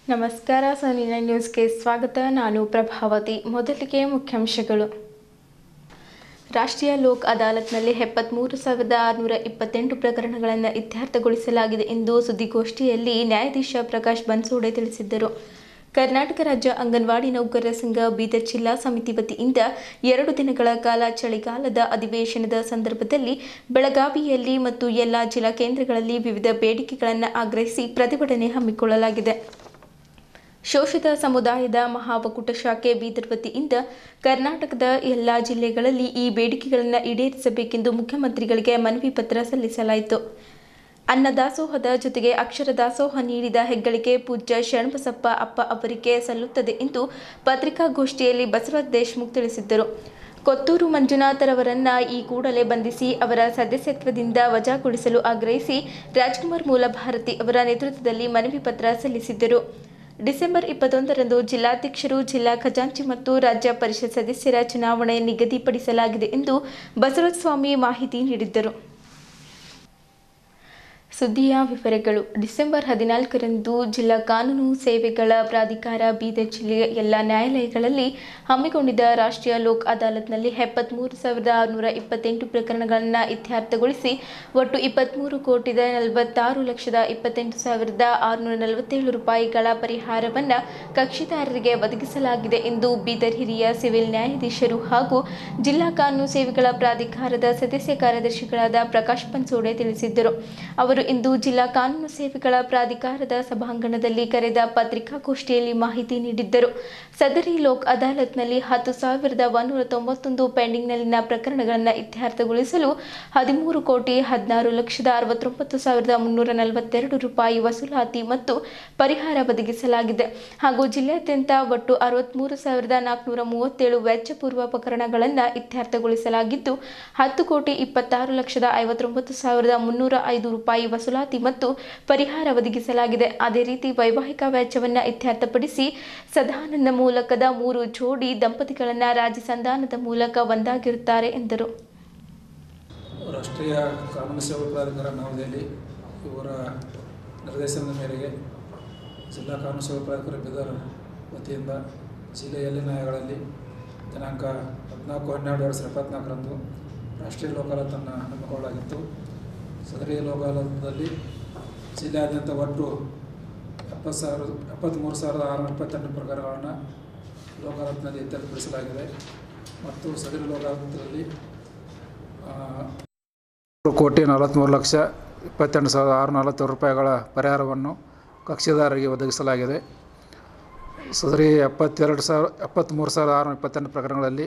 ನಮಸ್ಕಾರ, ಸನಿನ ನ್ಯೂಸ್ಗೆ ಸ್ವಾಗತ. ನಾನು ಪ್ರಭಾವತಿ. ಮೊದಲಿಗೆ ಮುಖ್ಯಾಂಶಗಳು. ರಾಷ್ಟ್ರೀಯ ಲೋಕ್ ಅದಾಲತ್ನಲ್ಲಿ 73,628 ಪ್ರಕರಣಗಳನ್ನು ಇತ್ಯರ್ಥಗೊಳಿಸಲಾಗಿದೆ ಎಂದು ಸುದ್ದಿಗೋಷ್ಠಿಯಲ್ಲಿ ನ್ಯಾಯಾಧೀಶ ಪ್ರಕಾಶ್ ಬನ್ಸೋಡೆ ತಿಳಿಸಿದ್ದರು. ಕರ್ನಾಟಕ ರಾಜ್ಯ ಅಂಗನವಾಡಿ ನೌಕರರ ಸಂಘ ಬೀದರ್ ಜಿಲ್ಲಾ ಸಮಿತಿ ವತಿಯಿಂದ 2 ದಿನಗಳ ಕಾಲ ಚಳಿಗಾಲದ ಅಧಿವೇಶನದ ಸಂದರ್ಭದಲ್ಲಿ ಬೆಳಗಾವಿಯಲ್ಲಿ ಮತ್ತು ಎಲ್ಲ ಜಿಲ್ಲಾ ಕೇಂದ್ರಗಳಲ್ಲಿ ವಿವಿಧ ಬೇಡಿಕೆಗಳನ್ನು ಆಗ್ರಹಿಸಿ ಪ್ರತಿಭಟನೆ ಹಮ್ಮಿಕೊಳ್ಳಲಾಗಿದೆ. ಶೋಷಿತ ಸಮುದಾಯದ ಮಹಾ ಒಕ್ಕೂಟ ಶಾಖೆ ಬೀದರ್ ವತಿಯಿಂದ ಕರ್ನಾಟಕದ ಎಲ್ಲ ಜಿಲ್ಲೆಗಳಲ್ಲಿ ಈ ಬೇಡಿಕೆಗಳನ್ನು ಈಡೇರಿಸಬೇಕೆಂದು ಮುಖ್ಯಮಂತ್ರಿಗಳಿಗೆ ಮನವಿ ಪತ್ರ ಸಲ್ಲಿಸಲಾಯಿತು. ಅನ್ನದಾಸೋಹದ ಜೊತೆಗೆ ಅಕ್ಷರ ದಾಸೋಹ ನೀಡಿದ ಹೆಗ್ಗಳಿಕೆ ಪೂಜ್ಯ ಶರಣಬಸಪ್ಪ ಅಪ್ಪ ಅವರಿಗೆ ಸಲ್ಲುತ್ತದೆ ಎಂದು ಪತ್ರಿಕಾಗೋಷ್ಠಿಯಲ್ಲಿ ಬಸವರಾಜ ದೇಶಮುಖ್ ತಿಳಿಸಿದ್ದರು. ಕೊತ್ತೂರು ಮಂಜುನಾಥರವರನ್ನ ಈ ಕೂಡಲೇ ಬಂಧಿಸಿ ಅವರ ಸದಸ್ಯತ್ವದಿಂದ ವಜಾಗೊಳಿಸಲು ಆಗ್ರಹಿಸಿ ರಾಜ್ಕುಮಾರ್ ಮೂಲಭಾರತಿ ಅವರ ನೇತೃತ್ವದಲ್ಲಿ ಮನವಿ ಪತ್ರ ಸಲ್ಲಿಸಿದ್ದರು. ಡಿಸೆಂಬರ್ 21ರಂದು ಜಿಲ್ಲಾಧ್ಯಕ್ಷರು, ಜಿಲ್ಲಾ ಖಜಾಂಚಿ ಮತ್ತು ರಾಜ್ಯ ಪರಿಷತ್ ಸದಸ್ಯರ ಚುನಾವಣೆ ನಿಗದಿಪಡಿಸಲಾಗಿದೆ ಎಂದು ಬಸವರಾಜ ಸ್ವಾಮಿ ಮಾಹಿತಿ ನೀಡಿದ್ದರು. ಸುದ್ದಿಯ ವಿವರಗಳು. ಡಿಸೆಂಬರ್ 14ರಂದು ಜಿಲ್ಲಾ ಕಾನೂನು ಸೇವೆಗಳ ಪ್ರಾಧಿಕಾರ ಬೀದರ್ ಜಿಲ್ಲೆಯ ಎಲ್ಲ ನ್ಯಾಯಾಲಯಗಳಲ್ಲಿ ಹಮ್ಮಿಕೊಂಡಿದ್ದ ರಾಷ್ಟ್ರೀಯ ಲೋಕ್ ಅದಾಲತ್ನಲ್ಲಿ 73,628 ಪ್ರಕರಣಗಳನ್ನು ಇತ್ಯರ್ಥಗೊಳಿಸಿ ಒಟ್ಟು 23,46,28,647 ರೂಪಾಯಿಗಳ ಪರಿಹಾರವನ್ನು ಕಕ್ಷಿದಾರರಿಗೆ ಒದಗಿಸಲಾಗಿದೆ ಎಂದು ಬೀದರ್ ಹಿರಿಯ ಸಿವಿಲ್ ನ್ಯಾಯಾಧೀಶರು ಹಾಗೂ ಜಿಲ್ಲಾ ಕಾನೂನು ಸೇವೆಗಳ ಪ್ರಾಧಿಕಾರದ ಸದಸ್ಯ ಕಾರ್ಯದರ್ಶಿಗಳಾದ ಪ್ರಕಾಶ್ ಬನ್ಸೋಡೆ ತಿಳಿಸಿದ್ದರು. ಅವರು ಇಂದು ಜಿಲ್ಲಾ ಕಾನೂನು ಸೇವೆಗಳ ಪ್ರಾಧಿಕಾರದ ಸಭಾಂಗಣದಲ್ಲಿ ಕರೆದ ಪತ್ರಿಕಾಗೋಷ್ಠಿಯಲ್ಲಿ ಮಾಹಿತಿ ನೀಡಿದ್ದರು. ಸದರಿ ಲೋಕ್ ಅದಾಲತ್ನಲ್ಲಿ 10,191 ಪೆಂಡಿಂಗ್ನಲ್ಲಿನ ಪ್ರಕರಣಗಳನ್ನು ಇತ್ಯರ್ಥಗೊಳಿಸಲು 13,16,69,342 ರೂಪಾಯಿ ವಸೂಲಾತಿ ಮತ್ತು ಪರಿಹಾರ ಒದಗಿಸಲಾಗಿದೆ ಹಾಗೂ ಜಿಲ್ಲೆಯಾದ್ಯಂತ ಒಟ್ಟು 63,437 ವೆಚ್ಚಪೂರ್ವ ಪ್ರಕರಣಗಳನ್ನು ಇತ್ಯರ್ಥಗೊಳಿಸಲಾಗಿದ್ದು 10,26,59,305 ರೂಪಾಯಿ ವಸೂಲಾತಿ ಮತ್ತು ಪರಿಹಾರ ಒದಗಿಸಲಾಗಿದೆ. ಅದೇ ರೀತಿ ವೈವಾಹಿಕ ವೆಚ್ಚವನ್ನು ಇತ್ಯರ್ಥಪಡಿಸಿ ಸದಾನಂದ ಮೂಲಕದ 3 ಜೋಡಿ ದಂಪತಿಗಳನ್ನು ರಾಜಿ ಸಂಧಾನದ ಮೂಲಕ ಒಂದಾಗಿರುತ್ತಾರೆ ಎಂದರು. ರಾಷ್ಟ್ರೀಯ ಕಾನೂನು ಸೇವಾ ಪ್ರಾಧಿಕಾರ ನವದೆಹಲಿ ಇವರ ನಿರ್ದೇಶನದ ಮೇರೆಗೆ ಜಿಲ್ಲಾ ಕಾನೂನು ಸೇವಾ ಪ್ರಾಧಿಕಾರ ಬೀದರ್ ವತಿಯಿಂದ ಜಿಲ್ಲೆಯ ಎಲ್ಲ ನ್ಯಾಯಾಲಯಗಳಲ್ಲಿ ದಿನಾಂಕ 14/12/2024ರಂದು ರಾಷ್ಟ್ರೀಯ ಲೋಕ್ ಅದಾಲತನ್ನು ಹಮ್ಮಿಕೊಳ್ಳಲಾಗಿತ್ತು. ಸದರಿ ಲೋಕ್ ಅದಾಲತ್ನಲ್ಲಿ ಜಿಲ್ಲೆಯಾದ್ಯಂತ ಒಟ್ಟು 73,628 ಪ್ರಕರಣಗಳನ್ನು ಲೋಕ್ ಅದಾಲತ್ನಲ್ಲಿ ಇತ್ಯರ್ಥಪಡಿಸಲಾಗಿದೆ ಮತ್ತು ಸದರಿ ಲೋಕ್ ಅದಾಲತ್ನಲ್ಲಿ 3,43,28,646 ರೂಪಾಯಿಗಳ ಪರಿಹಾರವನ್ನು ಕಕ್ಷಿದಾರರಿಗೆ ಒದಗಿಸಲಾಗಿದೆ. ಸದರಿ 73,628 ಪ್ರಕರಣಗಳಲ್ಲಿ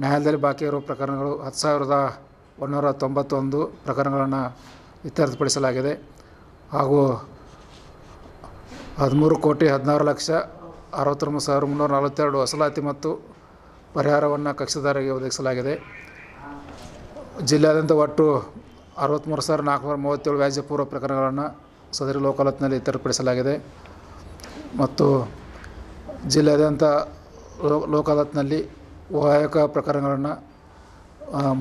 ನ್ಯಾಯಾಲಯದಲ್ಲಿ ಬಾಕಿ ಇರುವ ಪ್ರಕರಣಗಳು 10,191 ಪ್ರಕರಣಗಳನ್ನು ಇತ್ಯರ್ಥಪಡಿಸಲಾಗಿದೆ ಹಾಗೂ 13,16,69,342 ವಸೂಲಾತಿ ಮತ್ತು ಪರಿಹಾರವನ್ನು ಕಕ್ಷಿದಾರರಿಗೆ ಒದಗಿಸಲಾಗಿದೆ. ಜಿಲ್ಲೆಯಾದ್ಯಂತ ಒಟ್ಟು 63,437 ವ್ಯಾಜ್ಯಪೂರ್ವ ಪ್ರಕರಣಗಳನ್ನು ಸದರಿ ಲೋಕ್ ಅದಾಲತ್ನಲ್ಲಿ ಇತ್ಯರ್ಥಪಡಿಸಲಾಗಿದೆ ಮತ್ತು ಜಿಲ್ಲೆಯಾದ್ಯಂತ ಲೋಕ್ ಅದಾಲತ್ನಲ್ಲಿ ವೈವಾಹಿಕ ಪ್ರಕರಣಗಳನ್ನು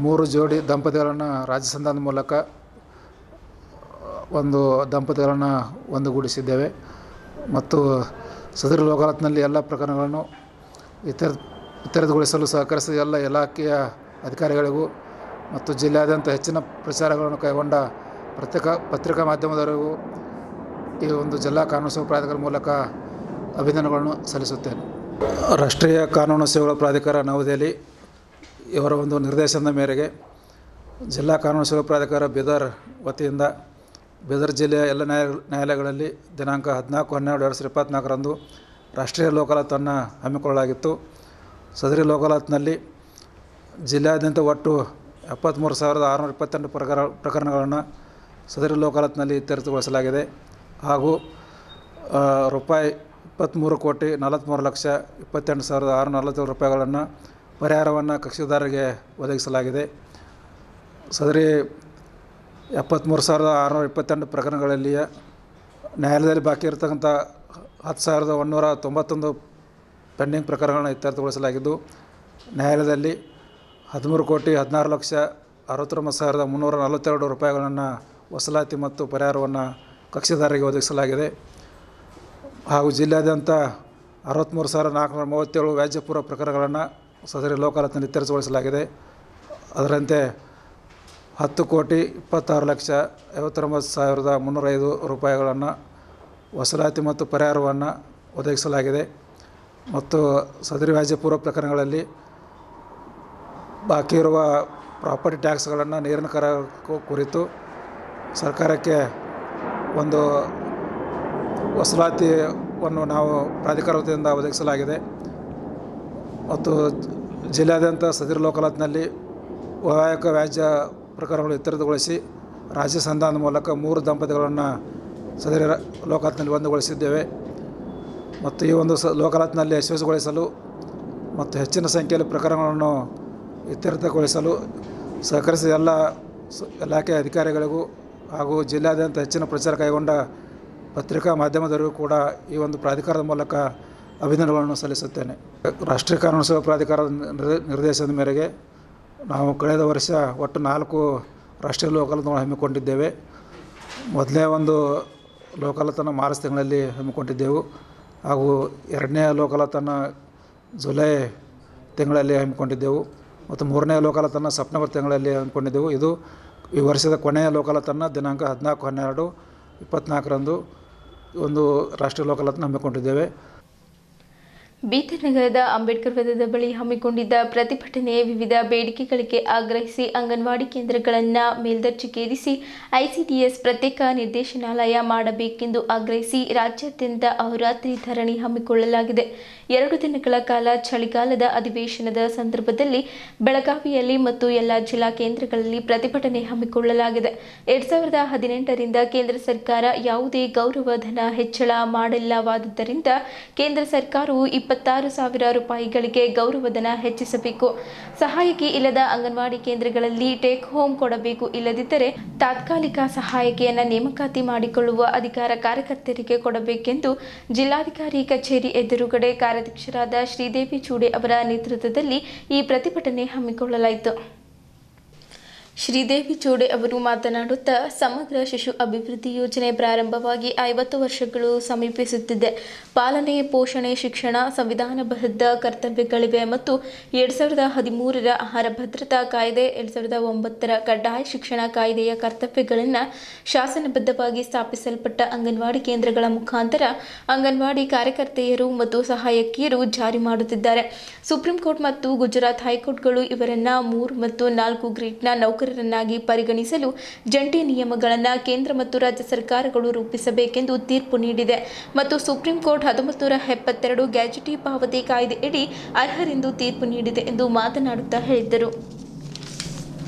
3 ಜೋಡಿ ದಂಪತಿಗಳನ್ನು ರಾಜ್ಯ ಸಂಧಾನದ ಮೂಲಕ ಒಂದು ದಂಪತಿಗಳನ್ನು ಒಂದುಗೂಡಿಸಿದ್ದೇವೆ ಮತ್ತು ಸದರಿ ಲೋಕ್ ಅದಾಲತ್ನಲ್ಲಿ ಎಲ್ಲ ಪ್ರಕರಣಗಳನ್ನು ಇತ್ಯರ್ಥಗೊಳಿಸಲು ಸಹಕರಿಸಿದ ಎಲ್ಲ ಇಲಾಖೆಯ ಅಧಿಕಾರಿಗಳಿಗೂ ಮತ್ತು ಜಿಲ್ಲೆಯಾದ್ಯಂತ ಹೆಚ್ಚಿನ ಪ್ರಚಾರಗಳನ್ನು ಕೈಗೊಂಡ ಪತ್ರಿಕಾ ಮಾಧ್ಯಮದವರಿಗೂ ಈ ಒಂದು ಜಿಲ್ಲಾ ಕಾನೂನು ಸೇವಾ ಪ್ರಾಧಿಕಾರದ ಮೂಲಕ ಅಭಿನಂದನೆಗಳನ್ನು ಸಲ್ಲಿಸುತ್ತೇನೆ. ರಾಷ್ಟ್ರೀಯ ಕಾನೂನು ಸೇವೆಗಳ ಪ್ರಾಧಿಕಾರ ನವದೆಹಲಿ ಇವರ ಒಂದು ನಿರ್ದೇಶನದ ಮೇರೆಗೆ ಜಿಲ್ಲಾ ಕಾನೂನು ಸೇವಾ ಪ್ರಾಧಿಕಾರ ಬೀದರ್ ವತಿಯಿಂದ ಬೀದರ್ ಜಿಲ್ಲೆಯ ಎಲ್ಲ ನ್ಯಾಯಾಲಯಗಳಲ್ಲಿ ದಿನಾಂಕ 14/12/2024ರಂದು ರಾಷ್ಟ್ರೀಯ ಲೋಕ್ ಅದಾಲತನ್ನು ಹಮ್ಮಿಕೊಳ್ಳಲಾಗಿತ್ತು. ಸದರಿ ಲೋಕ್ ಅದಾಲತ್ನಲ್ಲಿ ಜಿಲ್ಲೆಯಾದ್ಯಂತ ಒಟ್ಟು 73,628 ಪ್ರಕರಣಗಳನ್ನು ಸದರಿ ಲೋಕ್ ಅದಾಲತ್ನಲ್ಲಿ ಇತ್ಯರ್ಥಗೊಳಿಸಲಾಗಿದೆ ಹಾಗೂ ರೂಪಾಯಿ 23,43,28,647 ರೂಪಾಯಿಗಳನ್ನು ಪರಿಹಾರವನ್ನು ಕಕ್ಷಿದಾರರಿಗೆ ಒದಗಿಸಲಾಗಿದೆ. ಸದರಿ 73,628 ಪ್ರಕರಣಗಳಲ್ಲಿಯ ನ್ಯಾಯಾಲಯದಲ್ಲಿ ಬಾಕಿ ಇರತಕ್ಕಂಥ 10,191 ಪೆಂಡಿಂಗ್ ಪ್ರಕರಣಗಳನ್ನು ಇತ್ಯರ್ಥಗೊಳಿಸಲಾಗಿದ್ದು ನ್ಯಾಯಾಲಯದಲ್ಲಿ 13,16,69,342 ರೂಪಾಯಿಗಳನ್ನು ವಸೂಲಾತಿ ಮತ್ತು ಪರಿಹಾರವನ್ನು ಕಕ್ಷಿದಾರರಿಗೆ ಒದಗಿಸಲಾಗಿದೆ ಹಾಗೂ ಜಿಲ್ಲೆಯಾದ್ಯಂತ 63,437 ವ್ಯಾಜ್ಯಪೂರ್ವ ಪ್ರಕರಣಗಳನ್ನು ಸದರಿ ಲೋಕ ಅದಾಲತ್ನಲ್ಲಿ ಇತ್ಯರ್ಥಗೊಳಿಸಲಾಗಿದೆ. ಅದರಂತೆ 10,26,59,305 ರೂಪಾಯಿಗಳನ್ನು ವಸೂಲಾತಿ ಮತ್ತು ಪರಿಹಾರವನ್ನು ಒದಗಿಸಲಾಗಿದೆ. ಮತ್ತು ಸದರಿ ವ್ಯಾಜ್ಯಪೂರ್ವ ಪ್ರಕರಣಗಳಲ್ಲಿ ಬಾಕಿ ಇರುವ ಪ್ರಾಪರ್ಟಿ ಟ್ಯಾಕ್ಸ್ಗಳನ್ನು, ನೀರಿನ ಕರ ಕುರಿತು ಸರ್ಕಾರಕ್ಕೆ ಒಂದು ವಸೂಲಾತಿಯನ್ನು ನಾವು ಪ್ರಾಧಿಕಾರ ವತಿಯಿಂದ ಒದಗಿಸಲಾಗಿದೆ. ಮತ್ತು ಜಿಲ್ಲೆಯಾದ್ಯಂತ ಸದರಿ ಲೋಕ ಅದಾಲತ್ನಲ್ಲಿ ವೈವಾಹಿಕ ವ್ಯಾಜ್ಯ ಪ್ರಕರಣಗಳು ಇತ್ಯರ್ಥಗೊಳಿಸಿ ರಾಜ್ಯ ಸಂಧಾನದ ಮೂಲಕ 3 ದಂಪತಿಗಳನ್ನು ಸದರಿ ಲೋಕ ಅದಾಲತ್ನಲ್ಲಿ ಒಂದುಗೊಳಿಸಿದ್ದೇವೆ. ಮತ್ತು ಈ ಒಂದು ಲೋಕ ಅದಾಲತ್ನಲ್ಲಿ ಯಶಸ್ವಿಗೊಳಿಸಲು ಮತ್ತು ಹೆಚ್ಚಿನ ಸಂಖ್ಯೆಯಲ್ಲಿ ಪ್ರಕರಣಗಳನ್ನು ಇತ್ಯರ್ಥಗೊಳಿಸಲು ಸಹಕರಿಸಿದ ಎಲ್ಲ ಇಲಾಖೆ ಅಧಿಕಾರಿಗಳಿಗೂ ಹಾಗೂ ಜಿಲ್ಲೆಯಾದ್ಯಂತ ಹೆಚ್ಚಿನ ಪ್ರಚಾರ ಕೈಗೊಂಡ ಪತ್ರಿಕಾ ಮಾಧ್ಯಮದವರಿಗೂ ಕೂಡ ಈ ಒಂದು ಪ್ರಾಧಿಕಾರದ ಮೂಲಕ ಅಭಿನಂದನೆಗಳನ್ನು ಸಲ್ಲಿಸುತ್ತೇನೆ. ರಾಷ್ಟ್ರೀಯ ಕಾನೂನು ಸೇವಾ ಪ್ರಾಧಿಕಾರದ ನಿರ್ದೇಶನದ ಮೇರೆಗೆ ನಾವು ಕಳೆದ ವರ್ಷ ಒಟ್ಟು 4 ರಾಷ್ಟ್ರೀಯ ಲೋಕ ಅದಾಲತ್ಗಳನ್ನು ಹಮ್ಮಿಕೊಂಡಿದ್ದೇವೆ. ಮೊದಲನೇ ಒಂದು ಲೋಕ ಅದಾಲತನ್ನು ಮಾರ್ಚ್ ತಿಂಗಳಲ್ಲಿ ಹಮ್ಮಿಕೊಂಡಿದ್ದೆವು. ಹಾಗೂ 2ನೇ ಲೋಕ ಅದಾಲತನ್ನು ಜುಲೈ ತಿಂಗಳಲ್ಲಿ ಹಮ್ಮಿಕೊಂಡಿದ್ದೆವು. ಮತ್ತು 3ನೇ ಲೋಕ ಅದಾಲತನ್ನು ಸೆಪ್ಟೆಂಬರ್ ತಿಂಗಳಲ್ಲಿ ಹಮ್ಮಿಕೊಂಡಿದ್ದೆವು. ಇದು ಈ ವರ್ಷದ ಕೊನೆಯ ಲೋಕ ಅದಾಲತನ್ನು ದಿನಾಂಕ 14/12/24ರಂದು ಒಂದು ರಾಷ್ಟ್ರೀಯ ಲೋಕ ಅದಾಲತನ್ನು ಹಮ್ಮಿಕೊಂಡಿದ್ದೇವೆ. ಬೀದರ್ ನಗರದ ಅಂಬೇಡ್ಕರ್ ವೃತ್ತದ ಬಳಿ ಹಮ್ಮಿಕೊಂಡಿದ್ದ ಪ್ರತಿಭಟನೆ ವಿವಿಧ ಬೇಡಿಕೆಗಳಿಗೆ ಆಗ್ರಹಿಸಿ ಅಂಗನವಾಡಿ ಕೇಂದ್ರಗಳನ್ನು ಮೇಲ್ದರ್ಜೆಗೇರಿಸಿ ಐಸಿಡಿಎಸ್ ಪ್ರತ್ಯೇಕ ನಿರ್ದೇಶನಾಲಯ ಮಾಡಬೇಕೆಂದು ಆಗ್ರಹಿಸಿ ರಾಜ್ಯಾದ್ಯಂತ ಅಹೋರಾತ್ರಿ ಧರಣಿ ಹಮ್ಮಿಕೊಳ್ಳಲಾಗಿದೆ. 2 ದಿನಗಳ ಕಾಲ ಚಳಿಗಾಲದ ಅಧಿವೇಶನದ ಸಂದರ್ಭದಲ್ಲಿ ಬೆಳಗಾವಿಯಲ್ಲಿ ಮತ್ತು ಎಲ್ಲ ಜಿಲ್ಲಾ ಕೇಂದ್ರಗಳಲ್ಲಿ ಪ್ರತಿಭಟನೆ ಹಮ್ಮಿಕೊಳ್ಳಲಾಗಿದೆ. 2018ರಿಂದ ಕೇಂದ್ರ ಸರ್ಕಾರ ಯಾವುದೇ ಗೌರವಧನ ಹೆಚ್ಚಳ ಮಾಡಿಲ್ಲವಾದ್ದರಿಂದ ಕೇಂದ್ರ ಸರ್ಕಾರವು 26,000 ರೂಪಾಯಿಗಳಿಗೆ ಗೌರವಧನ ಹೆಚ್ಚಿಸಬೇಕು. ಸಹಾಯಕಿ ಇಲ್ಲದ ಅಂಗನವಾಡಿ ಕೇಂದ್ರಗಳಲ್ಲಿ ಟೇಕ್ ಹೋಮ್ ಕೊಡಬೇಕು. ಇಲ್ಲದಿದ್ದರೆ ತಾತ್ಕಾಲಿಕ ಸಹಾಯಕಿಯನ್ನು ನೇಮಕಾತಿ ಮಾಡಿಕೊಳ್ಳುವ ಅಧಿಕಾರ ಕಾರ್ಯಕರ್ತರಿಗೆ ಕೊಡಬೇಕೆಂದು ಜಿಲ್ಲಾಧಿಕಾರಿ ಕಚೇರಿ ಎದುರುಗಡೆ ಕಾರ್ಯಾಧ್ಯಕ್ಷರಾದ ಶ್ರೀದೇವಿ ಚೂಡೆ ಅವರ ನೇತೃತ್ವದಲ್ಲಿ ಈ ಪ್ರತಿಭಟನೆ ಹಮ್ಮಿಕೊಳ್ಳಲಾಯಿತು. ಶ್ರೀದೇವಿ ಚೂಡೆ ಅವರು ಮಾತನಾಡುತ್ತಾ, ಸಮಗ್ರ ಶಿಶು ಅಭಿವೃದ್ಧಿ ಯೋಜನೆ ಪ್ರಾರಂಭವಾಗಿ 50 ವರ್ಷಗಳು ಸಮೀಪಿಸುತ್ತಿದೆ. ಪಾಲನೆ, ಪೋಷಣೆ, ಶಿಕ್ಷಣ ಸಂವಿಧಾನಬದ್ಧ ಕರ್ತವ್ಯಗಳಿವೆ ಮತ್ತು 2013ರ ಆಹಾರ ಭದ್ರತಾ ಕಾಯ್ದೆ, 2009ರ ಕಡ್ಡಾಯ ಶಿಕ್ಷಣ ಕಾಯ್ದೆಯ ಕರ್ತವ್ಯಗಳನ್ನು ಶಾಸನಬದ್ಧವಾಗಿ ಸ್ಥಾಪಿಸಲ್ಪಟ್ಟ ಅಂಗನವಾಡಿ ಕೇಂದ್ರಗಳ ಮುಖಾಂತರ ಅಂಗನವಾಡಿ ಕಾರ್ಯಕರ್ತೆಯರು ಮತ್ತು ಸಹಾಯಕಿಯರು ಜಾರಿ ಮಾಡುತ್ತಿದ್ದಾರೆ. ಸುಪ್ರೀಂ ಕೋರ್ಟ್ ಮತ್ತು ಗುಜರಾತ್ ಹೈಕೋರ್ಟ್ಗಳು ಇವರನ್ನು 3 ಮತ್ತು 4 ಗ್ರೇಡ್ನ ನೌಕರರನ್ನಾಗಿ ಪರಿಗಣಿಸಲು ಜಂಟಿ ನಿಯಮಗಳನ್ನು ಕೇಂದ್ರ ಮತ್ತು ರಾಜ್ಯ ಸರ್ಕಾರಗಳು ರೂಪಿಸಬೇಕೆಂದು ತೀರ್ಪು ನೀಡಿದೆ ಮತ್ತು ಸುಪ್ರೀಂ ಕೋರ್ಟ್ 1972 ಗ್ಯಾಜೆಟಿ ಪಾವತಿ ಕಾಯ್ದೆಯಡಿ ಅರ್ಹರೆಂದು ತೀರ್ಪು ನೀಡಿದೆ ಎಂದು ಮಾತನಾಡುತ್ತಾ ಹೇಳಿದರು.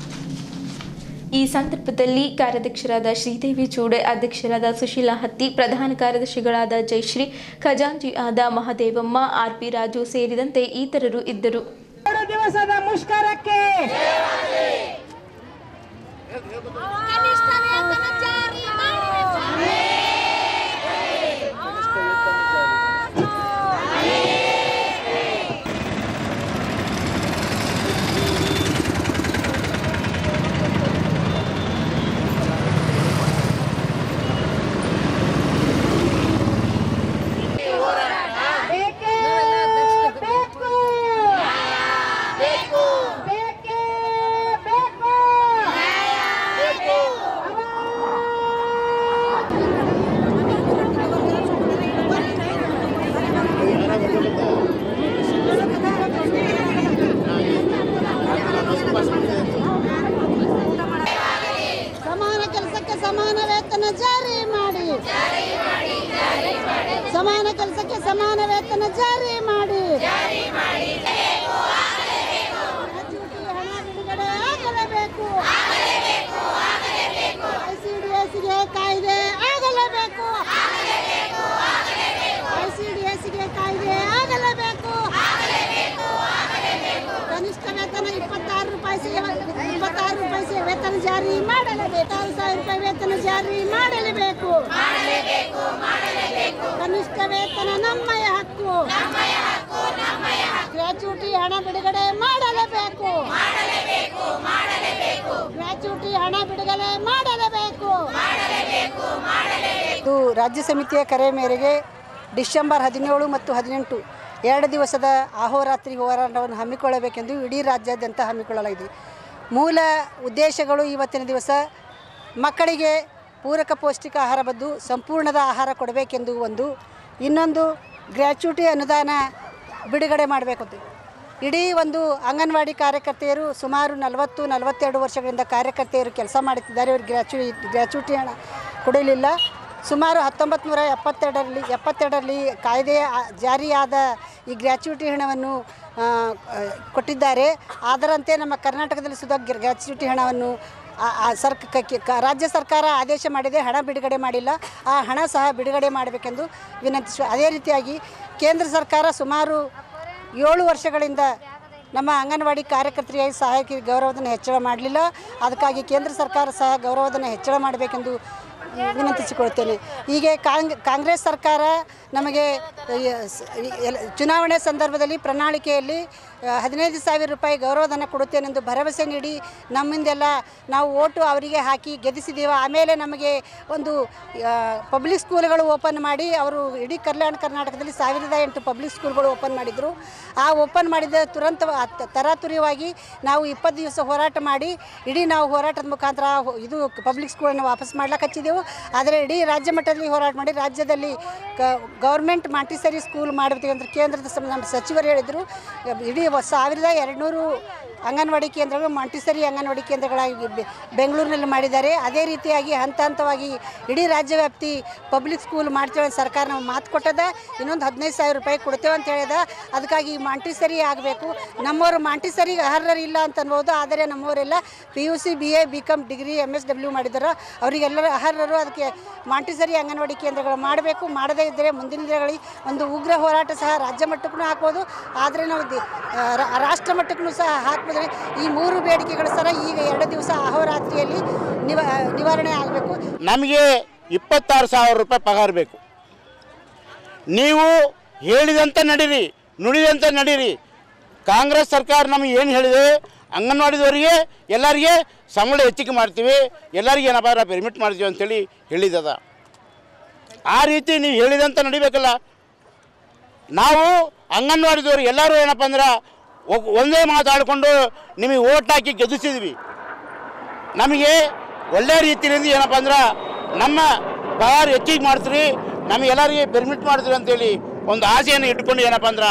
ಈ ಸಂದರ್ಭದಲ್ಲಿ ಕಾರ್ಯಾಧ್ಯಕ್ಷರಾದ ಶ್ರೀದೇವಿ ಚೂಡೆ, ಅಧ್ಯಕ್ಷರಾದ ಸುಶೀಲಾ ಹತ್ತಿ, ಪ್ರಧಾನ ಕಾರ್ಯದರ್ಶಿಗಳಾದ ಜಯಶ್ರೀ, ಖಜಾಂಚಿ ಆದ ಮಹದೇವಮ್ಮ, ಆರ್ಪಿ ರಾಜು ಸೇರಿದಂತೆ ಇತರರು ಇದ್ದರು. 2 ದಿವಸದ ಮುಷ್ಕರಕ್ಕೆ ಸಮಾನ ಕೆಲಸಕ್ಕೆ ಸಮಾನ ವೇತನ ಜಾರಿ ಮಾಡಿ, ಸಮಾನ ಕೆಲಸಕ್ಕೆ ಸಮಾನ ವೇತನ ಜಾರಿ ಮಾಡಿ, ಹಣ ಬಿಡುಗಡೆ ಆಗಲೇಬೇಕು, ಐಸಿಡಿಎಸ್ಗೆ ಕಾಯ್ದೆ ಆಗಲೇಬೇಕು, ಐಸಿಡಿಎಸ್ಗೆ ಕಾಯ್ದೆ ಆಗಲೇಬೇಕು, ಕನಿಷ್ಠ ವೇತನ 26 ರೂಪಾಯಿ ವೇತನ ಜಾರಿ ಮಾಡಲೇಬೇಕು, 6,000 ರೂಪಾಯಿ ವೇತನ ಜಾರಿ ಮಾಡಲೇಬೇಕು, ಕನಿಷ್ಠ ವೇತನ ನಮ್ಮಯ ಹಕ್ಕು, ಗ್ರ್ಯಾಚ್ಯುಟಿ ಹಣ ಬಿಡುಗಡೆ ಮಾಡಲೇಬೇಕು, ಗ್ರ್ಯಾಚ್ಯುಟಿ ಹಣ ಬಿಡುಗಡೆ ಮಾಡಲೇಬೇಕು. ರಾಜ್ಯ ಸಮಿತಿಯ ಕರೆ ಮೇರೆಗೆ ಡಿಸೆಂಬರ್ 17 ಮತ್ತು 18 2 ದಿವಸದ ಅಹೋರಾತ್ರಿ ಹೋರಾಟವನ್ನು ಹಮ್ಮಿಕೊಳ್ಳಬೇಕೆಂದು ಇಡೀ ರಾಜ್ಯಾದ್ಯಂತ ಹಮ್ಮಿಕೊಳ್ಳಲಾಗಿದೆ. ಮೂಲ ಉದ್ದೇಶಗಳು ಇವತ್ತಿನ ದಿವಸ ಮಕ್ಕಳಿಗೆ ಪೂರಕ ಪೌಷ್ಟಿಕ ಆಹಾರ ಬದ್ದು ಸಂಪೂರ್ಣದ ಆಹಾರ ಕೊಡಬೇಕೆಂದು ಒಂದು, ಇನ್ನೊಂದು ಗ್ರ್ಯಾಚ್ಯುಟಿ ಅನುದಾನ ಬಿಡುಗಡೆ ಮಾಡಬೇಕಂತ. ಇಡೀ ಒಂದು ಅಂಗನವಾಡಿ ಕಾರ್ಯಕರ್ತೆಯರು ಸುಮಾರು 40-42 ವರ್ಷಗಳಿಂದ ಕಾರ್ಯಕರ್ತೆಯರು ಕೆಲಸ ಮಾಡುತ್ತಿದ್ದಾರೆ. ಇವರು ಗ್ರ್ಯಾಚ್ಯುಟಿ ಹಣ ಕೊಡಲಿಲ್ಲ. ಸುಮಾರು 1972ರಲ್ಲಿ ಕಾಯ್ದೆ ಜಾರಿಯಾದ ಈ ಗ್ರ್ಯಾಚ್ಯುಟಿ ಹಣವನ್ನು ಕೊಟ್ಟಿದ್ದಾರೆ. ಅದರಂತೆ ನಮ್ಮ ಕರ್ನಾಟಕದಲ್ಲಿ ಸುಧಾ ಗ್ರ್ಯಾಚ್ಯುಟಿ ಹಣವನ್ನು ರಾಜ್ಯ ಸರ್ಕಾರ ಆದೇಶ ಮಾಡಿದೆ, ಹಣ ಬಿಡುಗಡೆ ಮಾಡಿಲ್ಲ. ಆ ಹಣ ಸಹ ಬಿಡುಗಡೆ ಮಾಡಬೇಕೆಂದು ವಿನಂತಿಸಿ, ಅದೇ ರೀತಿಯಾಗಿ ಕೇಂದ್ರ ಸರ್ಕಾರ ಸುಮಾರು 7 ವರ್ಷಗಳಿಂದ ನಮ್ಮ ಅಂಗನವಾಡಿ ಕಾರ್ಯಕರ್ತರಿಗೆ ಸಹಾಯಕರಿಗೆ ಗೌರವಧನ ಹೆಚ್ಚಳ ಮಾಡಲಿಲ್ಲ. ಅದಕ್ಕಾಗಿ ಕೇಂದ್ರ ಸರ್ಕಾರ ಸಹ ಗೌರವಧನ ಹೆಚ್ಚಳ ಮಾಡಬೇಕೆಂದು ವಿನಂತಿಸಿಕೊಳ್ತೇನೆ. ಹೀಗೆ ಕಾಂಗ್ರೆಸ್ ಸರ್ಕಾರ ನಮಗೆ ಚುನಾವಣೆ ಸಂದರ್ಭದಲ್ಲಿ ಪ್ರಣಾಳಿಕೆಯಲ್ಲಿ 15,000 ರೂಪಾಯಿ ಗೌರವಧನ ಕೊಡುತ್ತೇನೆಂದು ಭರವಸೆ ನೀಡಿ ನಮ್ಮಿಂದೆಲ್ಲ ನಾವು ಓಟು ಅವರಿಗೆ ಹಾಕಿ ಗೆಲ್ಲಿಸಿದ್ದೇವೆ. ಆಮೇಲೆ ನಮಗೆ ಒಂದು ಪಬ್ಲಿಕ್ ಸ್ಕೂಲ್ಗಳು ಓಪನ್ ಮಾಡಿ ಅವರು ಇಡೀ ಕಲ್ಯಾಣ ಕರ್ನಾಟಕದಲ್ಲಿ 1008 ಪಬ್ಲಿಕ್ ಸ್ಕೂಲ್ಗಳು ಓಪನ್ ಮಾಡಿದರು. ಆ ಓಪನ್ ಮಾಡಿದ ತರಾತುರಿಯಾಗಿ ನಾವು 20 ದಿವಸ ಹೋರಾಟ ಮಾಡಿ ಇಡೀ ನಾವು ಹೋರಾಟದ ಮುಖಾಂತರ ಇದು ಪಬ್ಲಿಕ್ ಸ್ಕೂಲನ್ನು ವಾಪಸ್ ಮಾಡ್ಲಿಕ್ಕೆ ಹಚ್ಚಿದ್ದೆವು. ಆದರೆ ಇಡೀ ರಾಜ್ಯ ಮಟ್ಟದಲ್ಲಿ ಹೋರಾಟ ಮಾಡಿ ರಾಜ್ಯದಲ್ಲಿ ಗೌರ್ಮೆಂಟ್ ಮಾಂಟಿಸರಿ ಸ್ಕೂಲ್ ಮಾಡಬೇಕು ಅಂತ ಕೇಂದ್ರದ ನಮ್ಮ ಸಚಿವರು ಹೇಳಿದರು. ಇಡೀ 1200 ಅಂಗನವಾಡಿ ಕೇಂದ್ರಗಳು ಮಾಂಟಿಸರಿ ಅಂಗನವಾಡಿ ಕೇಂದ್ರಗಳಾಗಿ ಬೆಂಗಳೂರಿನಲ್ಲಿ ಮಾಡಿದ್ದಾರೆ. ಅದೇ ರೀತಿಯಾಗಿ ಹಂತ ಹಂತವಾಗಿ ಇಡೀ ರಾಜ್ಯವ್ಯಾಪ್ತಿ ಪಬ್ಲಿಕ್ ಸ್ಕೂಲ್ ಮಾಡ್ತೇವೆ ಅಂತ ಸರ್ಕಾರ ನಾವು ಮಾತು ಕೊಟ್ಟದ. ಇನ್ನೊಂದು 15,000 ರೂಪಾಯಿ ಕೊಡ್ತೇವೆ ಅಂತ ಹೇಳಿದ. ಅದಕ್ಕಾಗಿ ಮಾಂಟಿಸರಿ ಆಗಬೇಕು. ನಮ್ಮವರು ಮಾಂಟಿಸರಿಗೆ ಅರ್ಹರು ಇಲ್ಲ ಅಂತ ಅನ್ಬೋದು. ಆದರೆ ನಮ್ಮವರೆಲ್ಲ PUC BA BCom degree MSW ಮಾಡಿದ್ದಾರೆ. ಅವರಿಗೆಲ್ಲರೂ ಅರ್ಹರು. ಅದಕ್ಕೆ ಮಾಂಟಿಸರಿ ಅಂಗನವಾಡಿ ಕೇಂದ್ರಗಳು ಮಾಡಬೇಕು. ಮಾಡದೇ ಇದ್ದರೆ ಮುಂದಿನ ದಿನಗಳಲ್ಲಿ ಒಂದು ಉಗ್ರ ಹೋರಾಟ ಸಹ ರಾಜ್ಯ ಮಟ್ಟಕ್ಕೂ ಹಾಕ್ಬೋದು. ಆದರೆ ನಾವು ರಾಷ್ಟ್ರ ಮಟ್ಟಕ್ಕೂ ಸಹ ಹಾಕ್ಬೋದು. ಈ 3 ಬೇಡಿಕೆಗಳು ಸಹ ಈಗ 2 ದಿವಸ ಅಹೋರಾತ್ರಿಯಲ್ಲಿ ನಿವಾರಣೆ ಆಗಬೇಕು. ನಮಗೆ 26,000 ರೂಪಾಯಿ ಪಗಾರ ಬೇಕು. ನೀವು ಹೇಳಿದಂತೆ ನಡೀರಿ, ನುಡಿದಂತೆ ನಡೀರಿ. ಕಾಂಗ್ರೆಸ್ ಸರ್ಕಾರ ನಮಗೆ ಏನು ಹೇಳಿದೆ, ಅಂಗನವಾಡಿದವರಿಗೆ ಎಲ್ಲರಿಗೆ ಸಂಬಳ ಹೆಚ್ಚಿಗೆ ಮಾಡ್ತೀವಿ, ಎಲ್ಲರಿಗೆ ಏನಪ್ಪ ಪೆರ್ಮಿಟ್ ಮಾಡ್ತೀವಿ ಅಂತೇಳಿ ಹೇಳಿದದ. ಆ ರೀತಿ ನೀವು ಹೇಳಿದಂತೆ ನಡಿಬೇಕಲ್ಲ. ನಾವು ಅಂಗನವಾಡಿದವರು ಎಲ್ಲರೂ ಏನಪ್ಪ ಅಂದ್ರೆ ಒಂದೇ ಮಾತಾಡಿಕೊಂಡು ನಿಮಗೆ ಓಟ್ ಹಾಕಿ ಗೆಲ್ಲಿಸಿದ್ವಿ. ನಮಗೆ ಒಳ್ಳೆಯ ರೀತಿಯಿಂದ ಏನಪ್ಪ ಅಂದ್ರೆ ನಮ್ಮ ಪಗಾರ ಹೆಚ್ಚಿಗೆ ಮಾಡ್ತೀರಿ, ನಮಗೆಲ್ಲರಿಗೆ ಪೆರ್ಮಿಟ್ ಮಾಡ್ತೀರಿ ಅಂತೇಳಿ ಒಂದು ಆಸೆಯನ್ನು ಇಟ್ಕೊಂಡು ಏನಪ್ಪ ಅಂದ್ರೆ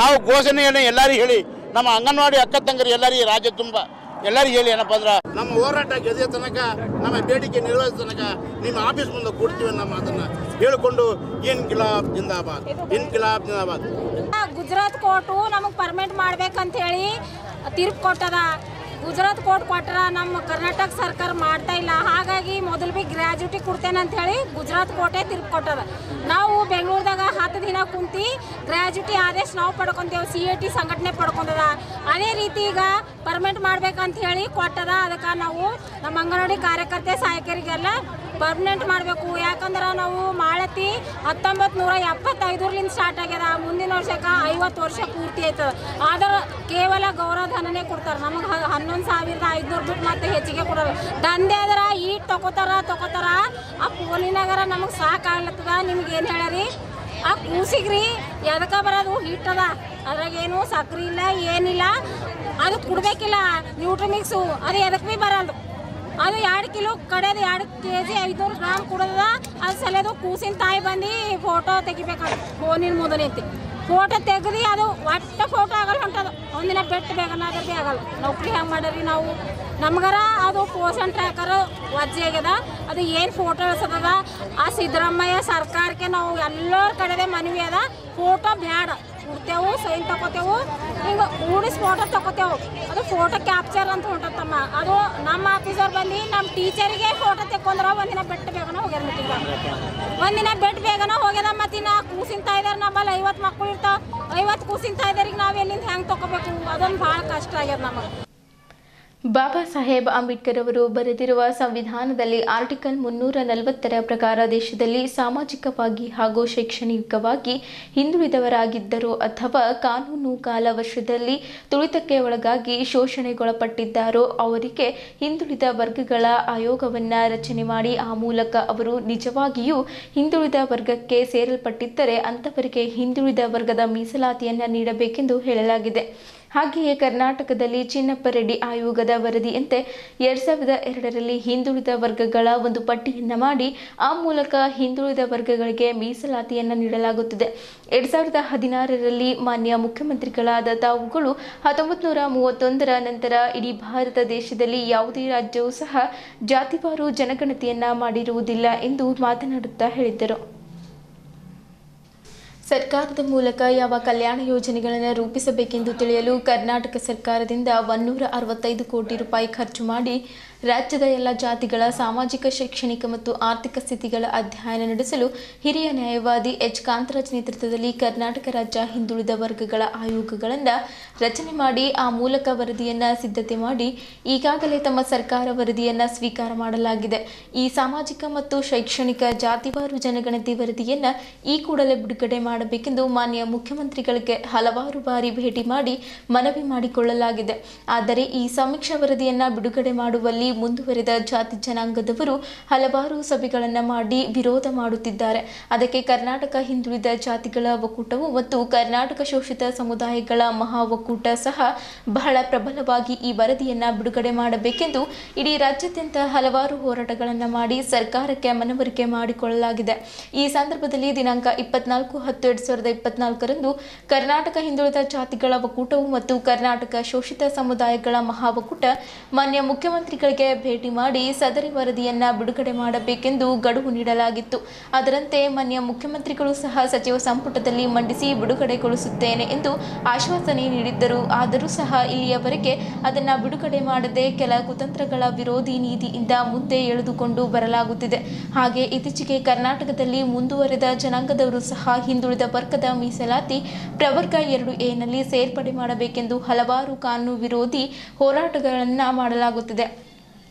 ನಾವು ಘೋಷಣೆಯನ್ನು ಎಲ್ಲರಿಗೂ ಹೇಳಿ ನಮ್ಮ ಅಂಗನವಾಡಿ ಅಕ್ಕ ತಂಗರಿ ಎಲ್ಲರಿಗೆ ರಾಜ್ಯ ತುಂಬ ಎಲ್ಲರಿಗೂ ಹೇಳಿ ಏನಪ್ಪ ಅಂದ್ರೆ ನಮ್ಮ ಹೋರಾಟ ಗೆದ್ದ ತನಕ, ನಮ್ಮ ಬೇಡಿಕೆ ನಿರ್ವಹಿಸಿದ ತನಕ ನಿಮ್ಮ ಆಫೀಸ್ ಮುಂದೆ ಕೊಡ್ತೀವಿ ನಮ್ಮ ಅದನ್ನು ಹೇಳಿಕೊಂಡು ಇನ್ಕಿಲಾಬ್ ಜಿಂದಾಬಾದ್, ಇನ್ಕಿಲಾಬ್ ಜಿಂದಾಬಾದ್. ಗುಜರಾತ್ ಕೋರ್ಟು ನಮಗೆ ಪರ್ಮಿಟ್ ಮಾಡ್ಬೇಕಂತ ಹೇಳಿ ತೀರ್ಪು ಕೊಟ್ಟದ. ಗುಜರಾತ್ ಕೋರ್ಟ್ ಕೊಟ್ರ ನಮ್ಮ ಕರ್ನಾಟಕ ಸರ್ಕಾರ ಮಾಡ್ತಾ ಇಲ್ಲ. ಹಾಗಾಗಿ ಮೊದಲು ಬಿ ಗ್ರ್ಯಾಚ್ಯುಟಿ ಕೊಡ್ತೇನೆ ಅಂತ ಹೇಳಿ ಗುಜರಾತ್ ಕೋರ್ಟೇ ತೀರ್ಪು ಕೊಟ್ಟದ. ನಾವು ಬೆಂಗಳೂರದಾಗ 10 ದಿನ ಕುಂತು ಗ್ರ್ಯಾಚ್ಯುಟಿ ಆದೇಶ ನಾವು ಪಡ್ಕೊಂತೇವೆ. CAT ಸಂಘಟನೆ ಪಡ್ಕೊಂಡದ. ಅದೇ ರೀತಿ ಈಗ ಪರ್ಮಿಟ್ ಮಾಡ್ಬೇಕಂತ ಹೇಳಿ ಕೊಟ್ಟದ. ಅದಕ್ಕೆ ನಾವು ನಮ್ಮ ಅಂಗನವಾಡಿ ಕಾರ್ಯಕರ್ತೆ ಸಹಾಯಕರಿಗೆಲ್ಲ ಪರ್ಮನೆಂಟ್ ಮಾಡಬೇಕು. ಯಾಕಂದ್ರೆ ನಾವು ಮಾಳತಿ 1975ರಿಂದ ಸ್ಟಾರ್ಟ್ ಆಗ್ಯದ. ಮುಂದಿನ ವರ್ಷಕ್ಕೆ 50 ವರ್ಷ ಪೂರ್ತಿ ಆಯ್ತದ. ಆದ್ರೆ ಕೇವಲ ಗೌರವಧನನೇ ಕೊಡ್ತಾರೆ. ನಮಗೆ 11,500 ಬಿಟ್ಟು ಮತ್ತೆ ಹೆಚ್ಚಿಗೆ ಕೊಡೋರು. ದಂಧೆ ಆದ್ರೆ ಈಟ್ ತಗೋತಾರ. ಆ ಫೋನಿನಾಗರ ನಮಗೆ ಸಾಕಾಗ್ಲತ್ತದ. ನಿಮ್ಗೆ ಏನು ಹೇಳ್ಯಾರಿ, ಆ ಕೂಸಿಗ್ರಿ ಎದಕ್ಕೆ ಬರೋದು ಹಿಟ್ಟದ, ಅದ್ರಾಗೇನು ಸಕ್ರೆ ಇಲ್ಲ ಏನಿಲ್ಲ. ಅದು ಕೊಡ್ಬೇಕಿಲ್ಲ ನ್ಯೂಟ್ರಿಮಿಕ್ಸು. ಅದು ಎದಕ್ಕೆ ಭೀ ಬರೋದು. ಅದು 2 ಕಿಲೋ ಕಡೆದು 2 kg 500 ಗ್ರಾಮ್ ಕೊಡೋದ. ಅದು ಸಲದು ಕೂಸಿನ ತಾಯಿ ಬಂದು ಫೋಟೋ ತೆಗಿಬೇಕು. ಫೋನಿನ ಮುಂದೆ ನಿಂತು ಫೋಟೋ ತೆಗ್ದು ಅದು ಒಟ್ಟು ಫೋಟೋ ಆಗಲ್ಲ ಹೊಂಟದು. ಒಂದಿನ ಬೆಟ್ಟು ಬೇಗನಾದ್ರೆ ಭೀ ಆಗಲ್ಲ. ನೌಕರಿ ಹೆಂಗೆ ಮಾಡ್ರಿ ನಾವು. ನಮ್ಗಾರ ಅದು ಪೋಷನ್ ಟ್ರ್ಯಾಕರ್ ವಜ್ಜೆ ಆಗ್ಯದ. ಅದು ಏನು ಫೋಟೋ ಇಳಿಸದ. ಆ ಸಿದ್ದರಾಮಯ್ಯ ಸರ್ಕಾರಕ್ಕೆ ನಾವು ಎಲ್ಲರ ಕಡೆದೇ ಮನವಿ ಅದ. ಫೋಟೋ ಬ್ಯಾಡ, ಕೊಡ್ತೇವು, ಸೈನ್ ತಗೋತೇವು, ಹಿಂಗೆ ಕೂಡಿಸಿ ಫೋಟೋ ತಗೋತೇವು. ಅದು ಫೋಟೋ ಕ್ಯಾಪ್ಚರ್ ಅಂತ ಹೊಂಟತ್ತಮ್ಮ. ಅದು ನಮ್ಮ ಆಫೀಸರ್ ಬಂದು ನಮ್ಮ ಟೀಚರಿಗೆ ಫೋಟೋ ತೆಕ್ಕೊಂಡ್ರೆ ಒಂದಿನ ಬೆಟ್ಟು ಬೇಗನ ಹೋಗ್ಯದ. ಮೀಟಿಂಗ್ ಒಂದಿನ ಬೆಟ್ಟು ಬೇಗನ ಹೋಗ್ಯದ. ಮತ್ತು ಇನ್ನು ಕೂಸಿನ ತಾಯಿದಾರೆ ನಮ್ಮಲ್ಲಿ 50 ಮಕ್ಕಳು ಇರ್ತಾವೆ. 50 ಕೂಸಿನ ತಾಯಿದಾರಿಗೆ ನಾವು ಎಲ್ಲಿಂದ ಹೆಂಗೆ ತಗೋಬೇಕು, ಅದೊಂದು ಭಾಳ ಕಷ್ಟ ಆಗ್ಯದ ನಮಗೆ. ಬಾಬಾ ಸಾಹೇಬ್ ಅಂಬೇಡ್ಕರ್ ಅವರು ಬರೆದಿರುವ ಸಂವಿಧಾನದಲ್ಲಿ ಆರ್ಟಿಕಲ್ 340 ಪ್ರಕಾರ ದೇಶದಲ್ಲಿ ಸಾಮಾಜಿಕವಾಗಿ ಹಾಗೂ ಶೈಕ್ಷಣಿಕವಾಗಿ ಹಿಂದುಳಿದವರಾಗಿದ್ದರೂ ಅಥವಾ ಕಾನೂನು ಕಾಲವರ್ಷದಲ್ಲಿ ತುಳಿತಕ್ಕೆ ಒಳಗಾಗಿ ಶೋಷಣೆಗೊಳಪಟ್ಟಿದ್ದಾರೋ ಅವರಿಗೆ ಹಿಂದುಳಿದ ವರ್ಗಗಳ ಆಯೋಗವನ್ನು ರಚನೆ ಮಾಡಿ ಆ ಮೂಲಕ ಅವರು ನಿಜವಾಗಿಯೂ ಹಿಂದುಳಿದ ವರ್ಗಕ್ಕೆ ಸೇರಲ್ಪಟ್ಟಿದ್ದರೆ ಅಂತವರಿಗೆ ಹಿಂದುಳಿದ ವರ್ಗದ ಮೀಸಲಾತಿಯನ್ನು ನೀಡಬೇಕೆಂದು ಹೇಳಲಾಗಿದೆ. ಹಾಗೆಯೇ ಕರ್ನಾಟಕದಲ್ಲಿ ಚಿನ್ನಪ್ಪ ರೆಡ್ಡಿ ಆಯೋಗದ ವರದಿಯಂತೆ 2002ರಲ್ಲಿ ಹಿಂದುಳಿದ ವರ್ಗಗಳ ಒಂದು ಪಟ್ಟಿಯನ್ನು ಮಾಡಿ ಆ ಮೂಲಕ ಹಿಂದುಳಿದ ವರ್ಗಗಳಿಗೆ ಮೀಸಲಾತಿಯನ್ನು ನೀಡಲಾಗುತ್ತದೆ. 2016ರಲ್ಲಿ ಮಾನ್ಯ ಮುಖ್ಯಮಂತ್ರಿಗಳಾದ ತಾವುಗಳು 1931ರ ನಂತರ ಇಡೀ ಭಾರತ ದೇಶದಲ್ಲಿ ಯಾವುದೇ ರಾಜ್ಯವೂ ಸಹ ಜಾತಿವಾರು ಜನಗಣತಿಯನ್ನು ಮಾಡಿರುವುದಿಲ್ಲ ಎಂದು ಮಾತನಾಡುತ್ತಾ ಹೇಳಿದ್ದರು. ಸರ್ಕಾರದ ಮೂಲಕ ಯಾವ ಕಲ್ಯಾಣ ಯೋಜನೆಗಳನ್ನು ರೂಪಿಸಬೇಕೆಂದು ತಿಳಿಯಲು ಕರ್ನಾಟಕ ಸರ್ಕಾರದಿಂದ 165 ಕೋಟಿ ರೂಪಾಯಿ ಖರ್ಚು ಮಾಡಿ ರಾಜ್ಯದ ಎಲ್ಲ ಜಾತಿಗಳ ಸಾಮಾಜಿಕ, ಶೈಕ್ಷಣಿಕ ಮತ್ತು ಆರ್ಥಿಕ ಸ್ಥಿತಿಗಳ ಅಧ್ಯಯನ ನಡೆಸಲು ಹಿರಿಯ ನ್ಯಾಯವಾದಿ ಎಚ್. ಕಾಂತರಾಜ್ ನೇತೃತ್ವದಲ್ಲಿ ಕರ್ನಾಟಕ ರಾಜ್ಯ ಹಿಂದುಳಿದ ವರ್ಗಗಳ ಆಯೋಗಗಳನ್ನು ರಚನೆ ಮಾಡಿ ಆ ಮೂಲಕ ವರದಿಯನ್ನು ಸಿದ್ಧತೆ ಮಾಡಿ ಈಗಾಗಲೇ ತಮ್ಮ ಸರ್ಕಾರ ವರದಿಯನ್ನು ಸ್ವೀಕಾರ ಮಾಡಲಾಗಿದೆ. ಈ ಸಾಮಾಜಿಕ ಮತ್ತು ಶೈಕ್ಷಣಿಕ ಜಾತಿವಾರು ಜನಗಣತಿ ವರದಿಯನ್ನು ಈ ಕೂಡಲೇ ಬಿಡುಗಡೆ ಮಾಡಬೇಕೆಂದು ಮಾನ್ಯ ಮುಖ್ಯಮಂತ್ರಿಗಳಿಗೆ ಹಲವಾರು ಬಾರಿ ಭೇಟಿ ಮಾಡಿ ಮನವಿ ಮಾಡಿಕೊಳ್ಳಲಾಗಿದೆ. ಆದರೆ ಈ ಸಮೀಕ್ಷಾ ವರದಿಯನ್ನು ಬಿಡುಗಡೆ ಮಾಡುವಲ್ಲಿ ಮುಂದುವರೆದ ಜಾತಿ ಜನಾಂಗದವರು ಹಲವಾರು ಸಭೆಗಳನ್ನು ಮಾಡಿ ವಿರೋಧ ಮಾಡುತ್ತಿದ್ದಾರೆ. ಅದಕ್ಕೆ ಕರ್ನಾಟಕ ಹಿಂದುಳಿದ ಜಾತಿಗಳ ಒಕ್ಕೂಟವು ಮತ್ತು ಕರ್ನಾಟಕ ಶೋಷಿತ ಸಮುದಾಯಗಳ ಮಹಾ ಒಕ್ಕೂಟ ಸಹ ಬಹಳ ಪ್ರಬಲವಾಗಿ ಈ ವರದಿಯನ್ನು ಬಿಡುಗಡೆ ಮಾಡಬೇಕೆಂದು ಇಡೀ ರಾಜ್ಯಾದ್ಯಂತ ಹಲವಾರು ಹೋರಾಟಗಳನ್ನು ಮಾಡಿ ಸರ್ಕಾರಕ್ಕೆ ಮನವರಿಕೆ ಮಾಡಿಕೊಳ್ಳಲಾಗಿದೆ. ಈ ಸಂದರ್ಭದಲ್ಲಿ ದಿನಾಂಕ 24/10/2024ರಂದು ಕರ್ನಾಟಕ ಹಿಂದುಳಿದ ಜಾತಿಗಳ ಒಕ್ಕೂಟವು ಮತ್ತು ಕರ್ನಾಟಕ ಶೋಷಿತ ಸಮುದಾಯಗಳ ಮಹಾ ಒಕ್ಕೂಟ ಮಾನ್ಯ ಮುಖ್ಯಮಂತ್ರಿಗಳಿಗೆ ಭೇಟಿ ಮಾಡಿ ಸದರಿ ವರದಿಯನ್ನು ಬಿಡುಗಡೆ ಮಾಡಬೇಕೆಂದು ಗಡುವು ನೀಡಲಾಗಿತ್ತು. ಅದರಂತೆ ಮಾನ್ಯ ಮುಖ್ಯಮಂತ್ರಿಗಳು ಸಹ ಸಚಿವ ಸಂಪುಟದಲ್ಲಿ ಮಂಡಿಸಿ ಬಿಡುಗಡೆಗೊಳಿಸುತ್ತೇನೆ ಎಂದು ಆಶ್ವಾಸನೆ ನೀಡಿದ್ದರು. ಆದರೂ ಸಹ ಇಲ್ಲಿಯವರೆಗೆ ಅದನ್ನು ಬಿಡುಗಡೆ ಮಾಡದೆ ಕೆಲ ಕುತಂತ್ರಗಳ ವಿರೋಧಿ ನೀತಿಯಿಂದ ಮುಂದೆ ಎಳೆದುಕೊಂಡು ಬರಲಾಗುತ್ತಿದೆ. ಹಾಗೆ ಇತ್ತೀಚೆಗೆ ಕರ್ನಾಟಕದಲ್ಲಿ ಮುಂದುವರೆದ ಜನಾಂಗದವರು ಸಹ ಹಿಂದುಳಿದ ವರ್ಗದ ಮೀಸಲಾತಿ ಪ್ರವರ್ಗ 2A ಸೇರ್ಪಡೆ ಮಾಡಬೇಕೆಂದು ಹಲವಾರು ಕಾನೂನು ವಿರೋಧಿ ಹೋರಾಟಗಳನ್ನು ಮಾಡಲಾಗುತ್ತಿದೆ.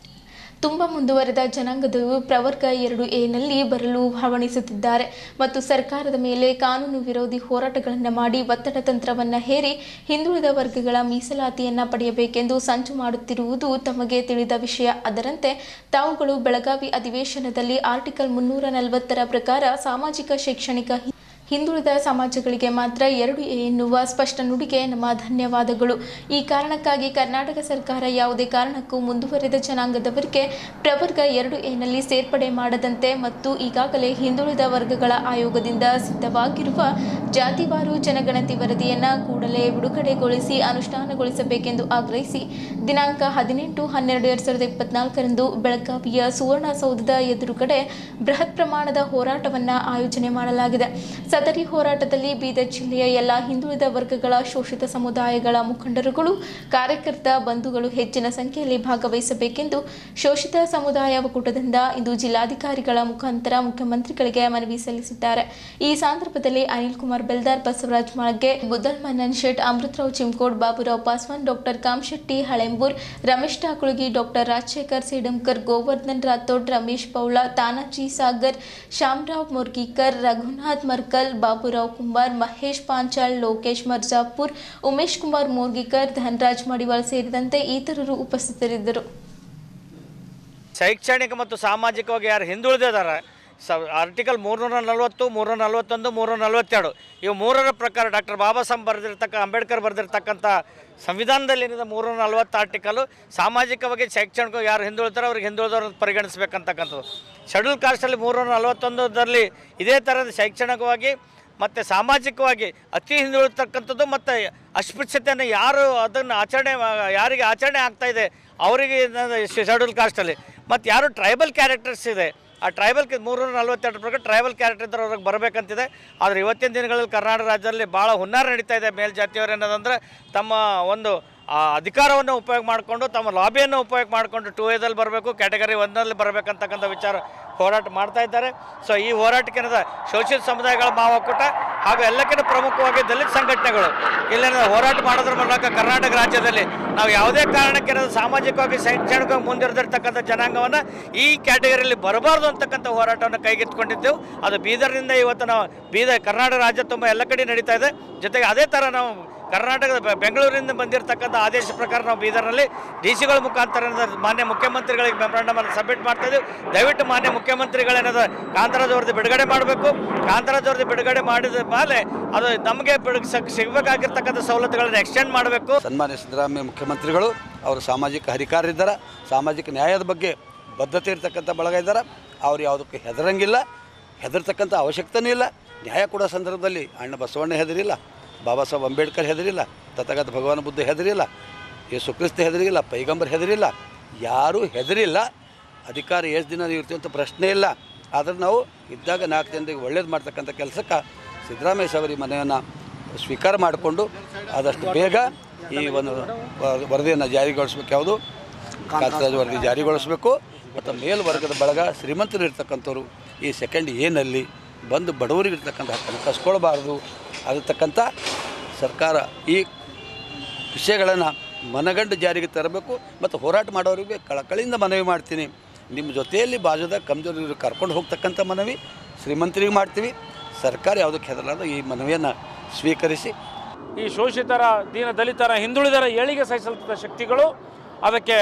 ತುಂಬ ಮುಂದುವರೆದ ಜನಾಂಗದವರು ಪ್ರವರ್ಗ 2A ಬರಲು ಹವಣಿಸುತ್ತಿದ್ದಾರೆ ಮತ್ತು ಸರ್ಕಾರದ ಮೇಲೆ ಕಾನೂನು ವಿರೋಧಿ ಹೋರಾಟಗಳನ್ನು ಮಾಡಿ ಒತ್ತಡ ತಂತ್ರವನ್ನು ಹೇರಿ ಹಿಂದುಳಿದ ವರ್ಗಗಳ ಮೀಸಲಾತಿಯನ್ನು ಪಡೆಯಬೇಕೆಂದು ಸಂಚು ಮಾಡುತ್ತಿರುವುದು ತಮಗೆ ತಿಳಿದ ವಿಷಯ. ಅದರಂತೆ ತಾವುಗಳು ಬೆಳಗಾವಿ ಅಧಿವೇಶನದಲ್ಲಿ ಆರ್ಟಿಕಲ್ 340 ಪ್ರಕಾರ ಸಾಮಾಜಿಕ, ಶೈಕ್ಷಣಿಕ ಹಿಂದುಳಿದ ಸಮಾಜಗಳಿಗೆ ಮಾತ್ರ 2A ಎನ್ನುವ ಸ್ಪಷ್ಟ ನುಡಿಗೆ ನಮ್ಮ ಧನ್ಯವಾದಗಳು. ಈ ಕಾರಣಕ್ಕಾಗಿ ಕರ್ನಾಟಕ ಸರ್ಕಾರ ಯಾವುದೇ ಕಾರಣಕ್ಕೂ ಮುಂದುವರೆದ ಜನಾಂಗದವರಿಗೆ ಪ್ರವರ್ಗ 2A ಸೇರ್ಪಡೆ ಮಾಡದಂತೆ ಮತ್ತು ಈಗಾಗಲೇ ಹಿಂದುಳಿದ ವರ್ಗಗಳ ಆಯೋಗದಿಂದ ಸಿದ್ಧವಾಗಿರುವ ಜಾತಿವಾರು ಜನಗಣತಿ ವರದಿಯನ್ನು ಕೂಡಲೇ ಬಿಡುಗಡೆಗೊಳಿಸಿ ಅನುಷ್ಠಾನಗೊಳಿಸಬೇಕೆಂದು ಆಗ್ರಹಿಸಿ ದಿನಾಂಕ 18/12/2024ರಂದು ಬೆಳಗಾವಿಯ ಸುವರ್ಣಸೌಧದ ಎದುರುಗಡೆ ಬೃಹತ್ ಪ್ರಮಾಣದ ಹೋರಾಟವನ್ನು ಆಯೋಜನೆ ಮಾಡಲಾಗಿದೆ. ಸದರಿ ಹೋರಾಟದಲ್ಲಿ ಬೀದರ್ ಜಿಲ್ಲೆಯ ಎಲ್ಲ ಹಿಂದುಳಿದ ವರ್ಗಗಳ ಶೋಷಿತ ಸಮುದಾಯಗಳ ಮುಖಂಡರುಗಳು, ಕಾರ್ಯಕರ್ತ ಬಂಧುಗಳು ಹೆಚ್ಚಿನ ಸಂಖ್ಯೆಯಲ್ಲಿ ಭಾಗವಹಿಸಬೇಕೆಂದು ಶೋಷಿತ ಸಮುದಾಯ ಒಕ್ಕೂಟದಿಂದ ಇಂದು ಜಿಲ್ಲಾಧಿಕಾರಿಗಳ ಮುಖಾಂತರ ಮುಖ್ಯಮಂತ್ರಿಗಳಿಗೆ ಮನವಿ ಸಲ್ಲಿಸಿದ್ದಾರೆ. ಈ ಸಂದರ್ಭದಲ್ಲಿ ಅನಿಲ್ ಕುಮಾರ್ ಬೆಲ್ದಾರ್, ಬಸವರಾಜ್ ಮಾಳ್ಗೆ, ಬುದ್ದಲ್ ಮನ್ನನ್ ಶೆಟ್, ಅಮೃತರಾವ್ ಚಿಮ್ಕೋಡ್, ಬಾಬುರಾವ್ ಪಾಸ್ವಾನ್, ಡಾಕ್ಟರ್ ಕಾಮಶೆಟ್ಟಿ ಹಳೆಂಬೂರ್, ರಮೇಶ್ ಟಾಕುಳಗಿ, ಡಾಕ್ಟರ್ ರಾಜಶೇಖರ್ ಸೇಡಂಕರ್, ಗೋವರ್ಧನ್ ರಾಥೋಡ್, ರಮೇಶ್ ಪೌಳ, ತಾನಾಜಿ ಸಾಗರ್, ಶ್ಯಾಮರಾವ್ ಮುರ್ಗಿಕರ್, ರಘುನಾಥ್ ಮರ್ಕಲ್, ಬಾಬುರಾವ್ ಕುಂಬಾರ್, ಮಹೇಶ್ ಪಾಂಚಾಳ್, ಲೋಕೇಶ್ ಮರ್ಜಾಪುರ್, ಉಮೇಶ್ ಕುಮಾರ್ ಮೋರ್ಗಿಕರ್, ಧನರಾಜ್ ಮಡಿವಾಳ್ ಸೇರಿದಂತೆ ಇತರರು ಉಪಸ್ಥಿತರಿದ್ದರು. ಶೈಕ್ಷಣಿಕ ಮತ್ತು ಸಾಮಾಜಿಕವಾಗಿ ಯಾರು ಹಿಂದುಳಿದಿದ್ದಾರೆ ಆರ್ಟಿಕಲ್ 340, 341, 342 ಇವು ಮೂರರ ಪ್ರಕಾರ ಡಾಕ್ಟರ್ ಬಾಬಾ ಸಾಹೇಬ್ ಅಂಬೇಡ್ಕರ್ ಬರೆದಿರ್ತಕ್ಕಂಥ ಸಂವಿಧಾನದಲ್ಲಿ ಏನಿದೆ 340 ಆರ್ಟಿಕಲು ಸಾಮಾಜಿಕವಾಗಿ, ಶೈಕ್ಷಣಿಕವಾಗಿ ಯಾರು ಹಿಂದುಳಿತಾರೋ ಅವ್ರಿಗೆ ಹಿಂದುಳಿದವ್ರನ್ನ ಪರಿಗಣಿಸಬೇಕಂತಕ್ಕಂಥದ್ದು. ಶೆಡ್ಯೂಲ್ ಕಾಸ್ಟಲ್ಲಿ 341ರಲ್ಲಿ ಇದೇ ಥರದ ಶೈಕ್ಷಣಿಕವಾಗಿ ಮತ್ತು ಸಾಮಾಜಿಕವಾಗಿ ಅತಿ ಹಿಂದುಳಿತಕ್ಕಂಥದ್ದು ಮತ್ತು ಅಸ್ಪೃಶ್ಯತೆಯನ್ನು ಯಾರು ಅದನ್ನು ಯಾರಿಗೆ ಆಚರಣೆ ಆಗ್ತಾಯಿದೆ ಅವರಿಗೆ ಶೆಡ್ಯೂಲ್ ಕಾಸ್ಟಲ್ಲಿ, ಮತ್ತು ಯಾರು ಟ್ರೈಬಲ್ ಕ್ಯಾರೆಕ್ಟರ್ಸ್ ಇದೆ ಆ ಟ್ರೈಬಲ್ 342 ಪ್ರಕಾರ ಟ್ರೈಬಲ್ ಕ್ಯಾರೆಕ್ಟರ್ ಇದ್ದರೆ ಅವ್ರಿಗೆ ಬರಬೇಕಂತಿದೆ. ಆದರೆ ಇವತ್ತಿನ ದಿನಗಳಲ್ಲಿ ಕರ್ನಾಟಕ ರಾಜ್ಯದಲ್ಲಿ ಭಾಳ ಹುನ್ನಾರ ನಡೀತಾ ಇದೆ. ಮೇಲ್ಜಾತಿಯವರು ಏನದಂದರೆ ತಮ್ಮ ಒಂದು ಅಧಿಕಾರವನ್ನು ಉಪಯೋಗ ಮಾಡಿಕೊಂಡು, ತಮ್ಮ ಲಾಬಿಯನ್ನು ಉಪಯೋಗ ಮಾಡಿಕೊಂಡು 2Aದಲ್ಲಿ ಬರಬೇಕು, ಕ್ಯಾಟಗರಿ 1ನಲ್ಲಿ ಬರಬೇಕಂತಕ್ಕಂಥ ವಿಚಾರ ಹೋರಾಟ ಮಾಡ್ತಾ ಇದ್ದಾರೆ. ಸೊ ಈ ಹೋರಾಟಕ್ಕೆ ಶೋಷಿತ ಸಮುದಾಯಗಳ ಮಹಾ ಒಕ್ಕೂಟ ಹಾಗೂ ಎಲ್ಲಕ್ಕಿಂತ ಪ್ರಮುಖವಾಗಿ ದಲಿತ ಸಂಘಟನೆಗಳು ಇಲ್ಲಿನ ಹೋರಾಟ ಮಾಡೋದ್ರ ಮೂಲಕ ಕರ್ನಾಟಕ ರಾಜ್ಯದಲ್ಲಿ ನಾವು ಯಾವುದೇ ಕಾರಣಕ್ಕೆ ಸಾಮಾಜಿಕವಾಗಿ ಶೈಕ್ಷಣಿಕವಾಗಿ ಮುಂದಿರದಿರ್ತಕ್ಕಂಥ ಜನಾಂಗವನ್ನು ಈ ಕ್ಯಾಟಗರಿಯಲ್ಲಿ ಬರಬಾರ್ದು ಅಂತಕ್ಕಂಥ ಹೋರಾಟವನ್ನು ಕೈಗೆತ್ತಿಕೊಂಡಿದ್ದೆವು. ಅದು ಬೀದರ್ನಿಂದ ಇವತ್ತು ನಾವು ಕರ್ನಾಟಕ ರಾಜ್ಯ ತುಂಬ ಎಲ್ಲ ಕಡೆ ನಡೀತಾ ಇದೆ. ಜೊತೆಗೆ ಅದೇ ಥರ ನಾವು ಕರ್ನಾಟಕದ ಬೆಂಗಳೂರಿನಿಂದ ಬಂದಿರತಕ್ಕಂಥ ಆದೇಶ ಪ್ರಕಾರ ನಾವು ಬೀದರ್ನಲ್ಲಿ ಡಿ.ಸಿ.ಗಳ ಮುಖಾಂತರ ಮಾನ್ಯ ಮುಖ್ಯಮಂತ್ರಿಗಳಿಗೆ ಮೆಮೊರಾಂಡಮನ್ನು ಸಬ್ಮಿಟ್ ಮಾಡ್ತಾ ಇದ್ದೀವಿ. ದಯವಿಟ್ಟು ಮಾನ್ಯ ಮುಖ್ಯಮಂತ್ರಿಗಳೇನದ ಕಾಂತರಾಜ್ ವರದಿ ಬಿಡುಗಡೆ ಮಾಡಬೇಕು. ಕಾಂತರಾಜ್ ವರದಿ ಬಿಡುಗಡೆ ಮಾಡಿದ ಮೇಲೆ ಅದು ನಮಗೆ ಸಿಗಬೇಕಾಗಿರ್ತಕ್ಕಂಥ ಸವಲತ್ತುಗಳನ್ನು ಎಕ್ಸ್ಟೆಂಡ್ ಮಾಡಬೇಕು. ಸನ್ಮಾನ್ಯ ಸಿದ್ದರಾಮಯ್ಯ ಮುಖ್ಯಮಂತ್ರಿಗಳು ಅವರು ಸಾಮಾಜಿಕ ಹರಿಕಾರರಿದ್ದಾರೆ, ಸಾಮಾಜಿಕ ನ್ಯಾಯದ ಬಗ್ಗೆ ಬದ್ಧತೆ ಇರತಕ್ಕಂಥ ಬಳಗ ಇದ್ದಾರೆ. ಅವ್ರು ಯಾವುದಕ್ಕೂ ಹೆದರಂಗಿಲ್ಲ, ಹೆದರ್ತಕ್ಕಂಥ ಅವಶ್ಯಕತೆಯೂ ಇಲ್ಲ. ನ್ಯಾಯ ಕೊಡೋ ಸಂದರ್ಭದಲ್ಲಿ ಅಣ್ಣ ಬಸವಣ್ಣ ಹೆದರಿಲ್ಲ, ಬಾಬಾ ಸಾಹೇಬ್ ಅಂಬೇಡ್ಕರ್ ಹೆದರಿಲ್ಲ, ತಥಾಗತ ಭಗವಾನ್ ಬುದ್ಧ ಹೆದರಿಲ್ಲ, ಯೇಸು ಕ್ರಿಸ್ತ ಹೆದರಿಲ್ಲ, ಪೈಗಂಬರ್ ಹೆದರಿಲ್ಲ, ಯಾರೂ ಹೆದರಿಲ್ಲ. ಅಧಿಕಾರ ಎಷ್ಟು ದಿನ ಇರ್ತೀವಿ ಅಂತ ಪ್ರಶ್ನೆ ಇಲ್ಲ. ಆದರೆ ನಾವು ಇದ್ದಾಗ 4 ಜನರಿಗೆ ಒಳ್ಳೇದು ಮಾಡ್ತಕ್ಕಂಥ ಕೆಲಸಕ್ಕೆ ಸಿದ್ದರಾಮಯ್ಯ ಸಾಹೇಬರ ಮನೆಯನ್ನು ಸ್ವೀಕಾರ ಮಾಡಿಕೊಂಡು ಆದಷ್ಟು ಬೇಗ ಈ ಒಂದು ವರದಿಯನ್ನು ಜಾರಿಗೊಳಿಸ್ಬೇಕು. ಯಾವುದು ಕಾಂತರಾಜ್ ವರದಿ ಜಾರಿಗೊಳಿಸಬೇಕು. ಮತ್ತು ಮೇಲ್ವರ್ಗದ ಬಳಗ ಶ್ರೀಮಂತರು ಇರ್ತಕ್ಕಂಥವ್ರು ಈ ಸೆಕೆಂಡ್ ಏನಲ್ಲಿ ಬಂದು ಬಡವರಿಗೆ ಇರ್ತಕ್ಕಂಥ ಹಕ್ಕನ್ನು ಕಸ್ಕೊಳ್ಬಾರ್ದು. ಅದಕ್ಕಂಥ ಸರ್ಕಾರ ಈ ವಿಷಯಗಳನ್ನು ಮನಗಂಡು ಜಾರಿಗೆ ತರಬೇಕು. ಮತ್ತು ಹೋರಾಟ ಮಾಡೋರಿಗೆ ಕಳಕಳಿಯಿಂದ ಮನವಿ ಮಾಡ್ತೀನಿ, ನಿಮ್ಮ ಜೊತೆಯಲ್ಲಿ ಬಾಜುದ ಕಮ್ಜೋರಿಗೆ ಕರ್ಕೊಂಡು ಹೋಗ್ತಕ್ಕಂಥ ಮನವಿ ಶ್ರೀಮಂತರಿಗೆ ಮಾಡ್ತೀವಿ. ಸರ್ಕಾರ ಯಾವುದಕ್ಕೆ ಹೆದರಲಾರ್ದು ಈ ಮನವಿಯನ್ನು ಸ್ವೀಕರಿಸಿ ಈ ಶೋಷಿತರ, ದೀನ ದಲಿತರ, ಹಿಂದುಳಿದರ ಏಳಿಗೆ ಸಹಿಸಲ್ಪಟ್ಟ ಶಕ್ತಿಗಳು ಅದಕ್ಕೆ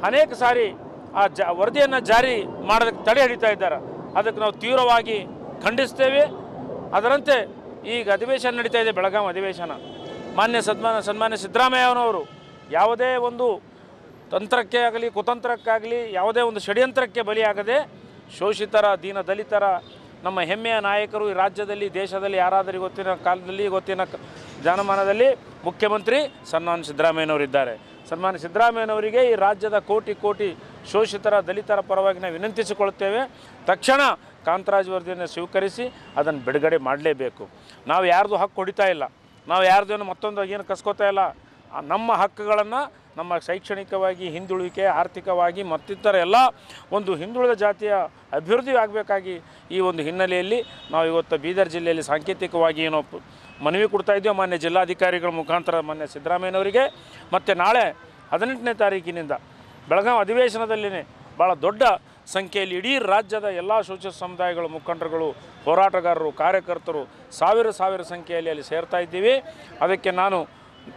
ಅನೇಕ ಸಾರಿ ಆ ವರದಿಯನ್ನು ಜಾರಿ ಮಾಡೋದಕ್ಕೆ ತಡೆ ಹಿಡಿತಾ ಇದ್ದಾರೆ. ಅದಕ್ಕೆ ನಾವು ತೀವ್ರವಾಗಿ ಖಂಡಿಸ್ತೇವೆ. ಅದರಂತೆ ಈಗ ಅಧಿವೇಶನ ನಡೀತಾ ಇದೆ, ಬೆಳಗಾವಿ ಅಧಿವೇಶನ. ಸನ್ಮಾನ್ಯ ಸಿದ್ದರಾಮಯ್ಯನವರು ಯಾವುದೇ ಒಂದು ತಂತ್ರಕ್ಕೆ ಆಗಲಿ ಕುತಂತ್ರಕ್ಕಾಗಲಿ ಯಾವುದೇ ಒಂದು ಷಡ್ಯಂತ್ರಕ್ಕೆ ಬಲಿಯಾಗದೆ ಶೋಷಿತರ, ದೀನ ದಲಿತರ ನಮ್ಮ ಹೆಮ್ಮೆಯ ನಾಯಕರು ಈ ರಾಜ್ಯದಲ್ಲಿ, ದೇಶದಲ್ಲಿ ಯಾರಾದರೂ ಇವತ್ತಿನ ಕಾಲದಲ್ಲಿ, ಇವತ್ತಿನ ಜಾನಮಾನದಲ್ಲಿ ಮುಖ್ಯಮಂತ್ರಿ ಸನ್ಮಾನ್ಯ ಸಿದ್ದರಾಮಯ್ಯನವರಿದ್ದಾರೆ. ಸನ್ಮಾನ್ಯ ಸಿದ್ದರಾಮಯ್ಯನವರಿಗೆ ಈ ರಾಜ್ಯದ ಕೋಟಿ ಕೋಟಿ ಶೋಷಿತರ, ದಲಿತರ ಪರವಾಗಿ ನಾವು ವಿನಂತಿಸಿಕೊಳ್ಳುತ್ತೇವೆ. ತಕ್ಷಣ ಕಾಂತರಾಜ್ ವರದಿಯನ್ನು ಸ್ವೀಕರಿಸಿ ಅದನ್ನು ಬಿಡುಗಡೆ ಮಾಡಲೇಬೇಕು. ನಾವು ಯಾರ್ದು ಹಕ್ಕು ಹೊಡಿತಾ ಇಲ್ಲ, ನಾವು ಯಾರ್ದೇನು ಮತ್ತೊಂದು ಏನು ಕಸ್ಕೋತಾ ಇಲ್ಲ. ನಮ್ಮ ಹಕ್ಕುಗಳನ್ನು ನಮ್ಮ ಶೈಕ್ಷಣಿಕವಾಗಿ ಹಿಂದುಳುವಿಕೆ, ಆರ್ಥಿಕವಾಗಿ ಮತ್ತಿತರ ಎಲ್ಲ ಒಂದು ಹಿಂದುಳಿದ ಜಾತಿಯ ಅಭಿವೃದ್ಧಿ ಆಗಬೇಕಾಗಿ ಈ ಒಂದು ಹಿನ್ನೆಲೆಯಲ್ಲಿ ನಾವು ಇವತ್ತು ಬೀದರ್ ಜಿಲ್ಲೆಯಲ್ಲಿ ಸಾಂಕೇತಿಕವಾಗಿ ಏನೋ ಮನವಿ ಕೊಡ್ತಾ ಇದ್ದೇವೆ ಮಾನ್ಯ ಜಿಲ್ಲಾಧಿಕಾರಿಗಳ ಮುಖಾಂತರ ಮಾನ್ಯ ಸಿದ್ದರಾಮಯ್ಯನವರಿಗೆ. ಮತ್ತು ನಾಳೆ 18ನೇ ತಾರೀಕಿನಿಂದ ಬೆಳಗಾವಿ ಅಧಿವೇಶನದಲ್ಲಿನೇ ಭಾಳ ದೊಡ್ಡ ಸಂಖ್ಯೆಯಲ್ಲಿ ಇಡೀ ರಾಜ್ಯದ ಎಲ್ಲ ಶೋಷಿತ ಸಮುದಾಯಗಳ ಮುಖಂಡರುಗಳು, ಹೋರಾಟಗಾರರು, ಕಾರ್ಯಕರ್ತರು ಸಾವಿರ ಸಂಖ್ಯೆಯಲ್ಲಿ ಅಲ್ಲಿ ಸೇರ್ತಾ ಇದ್ದೀವಿ. ಅದಕ್ಕೆ ನಾನು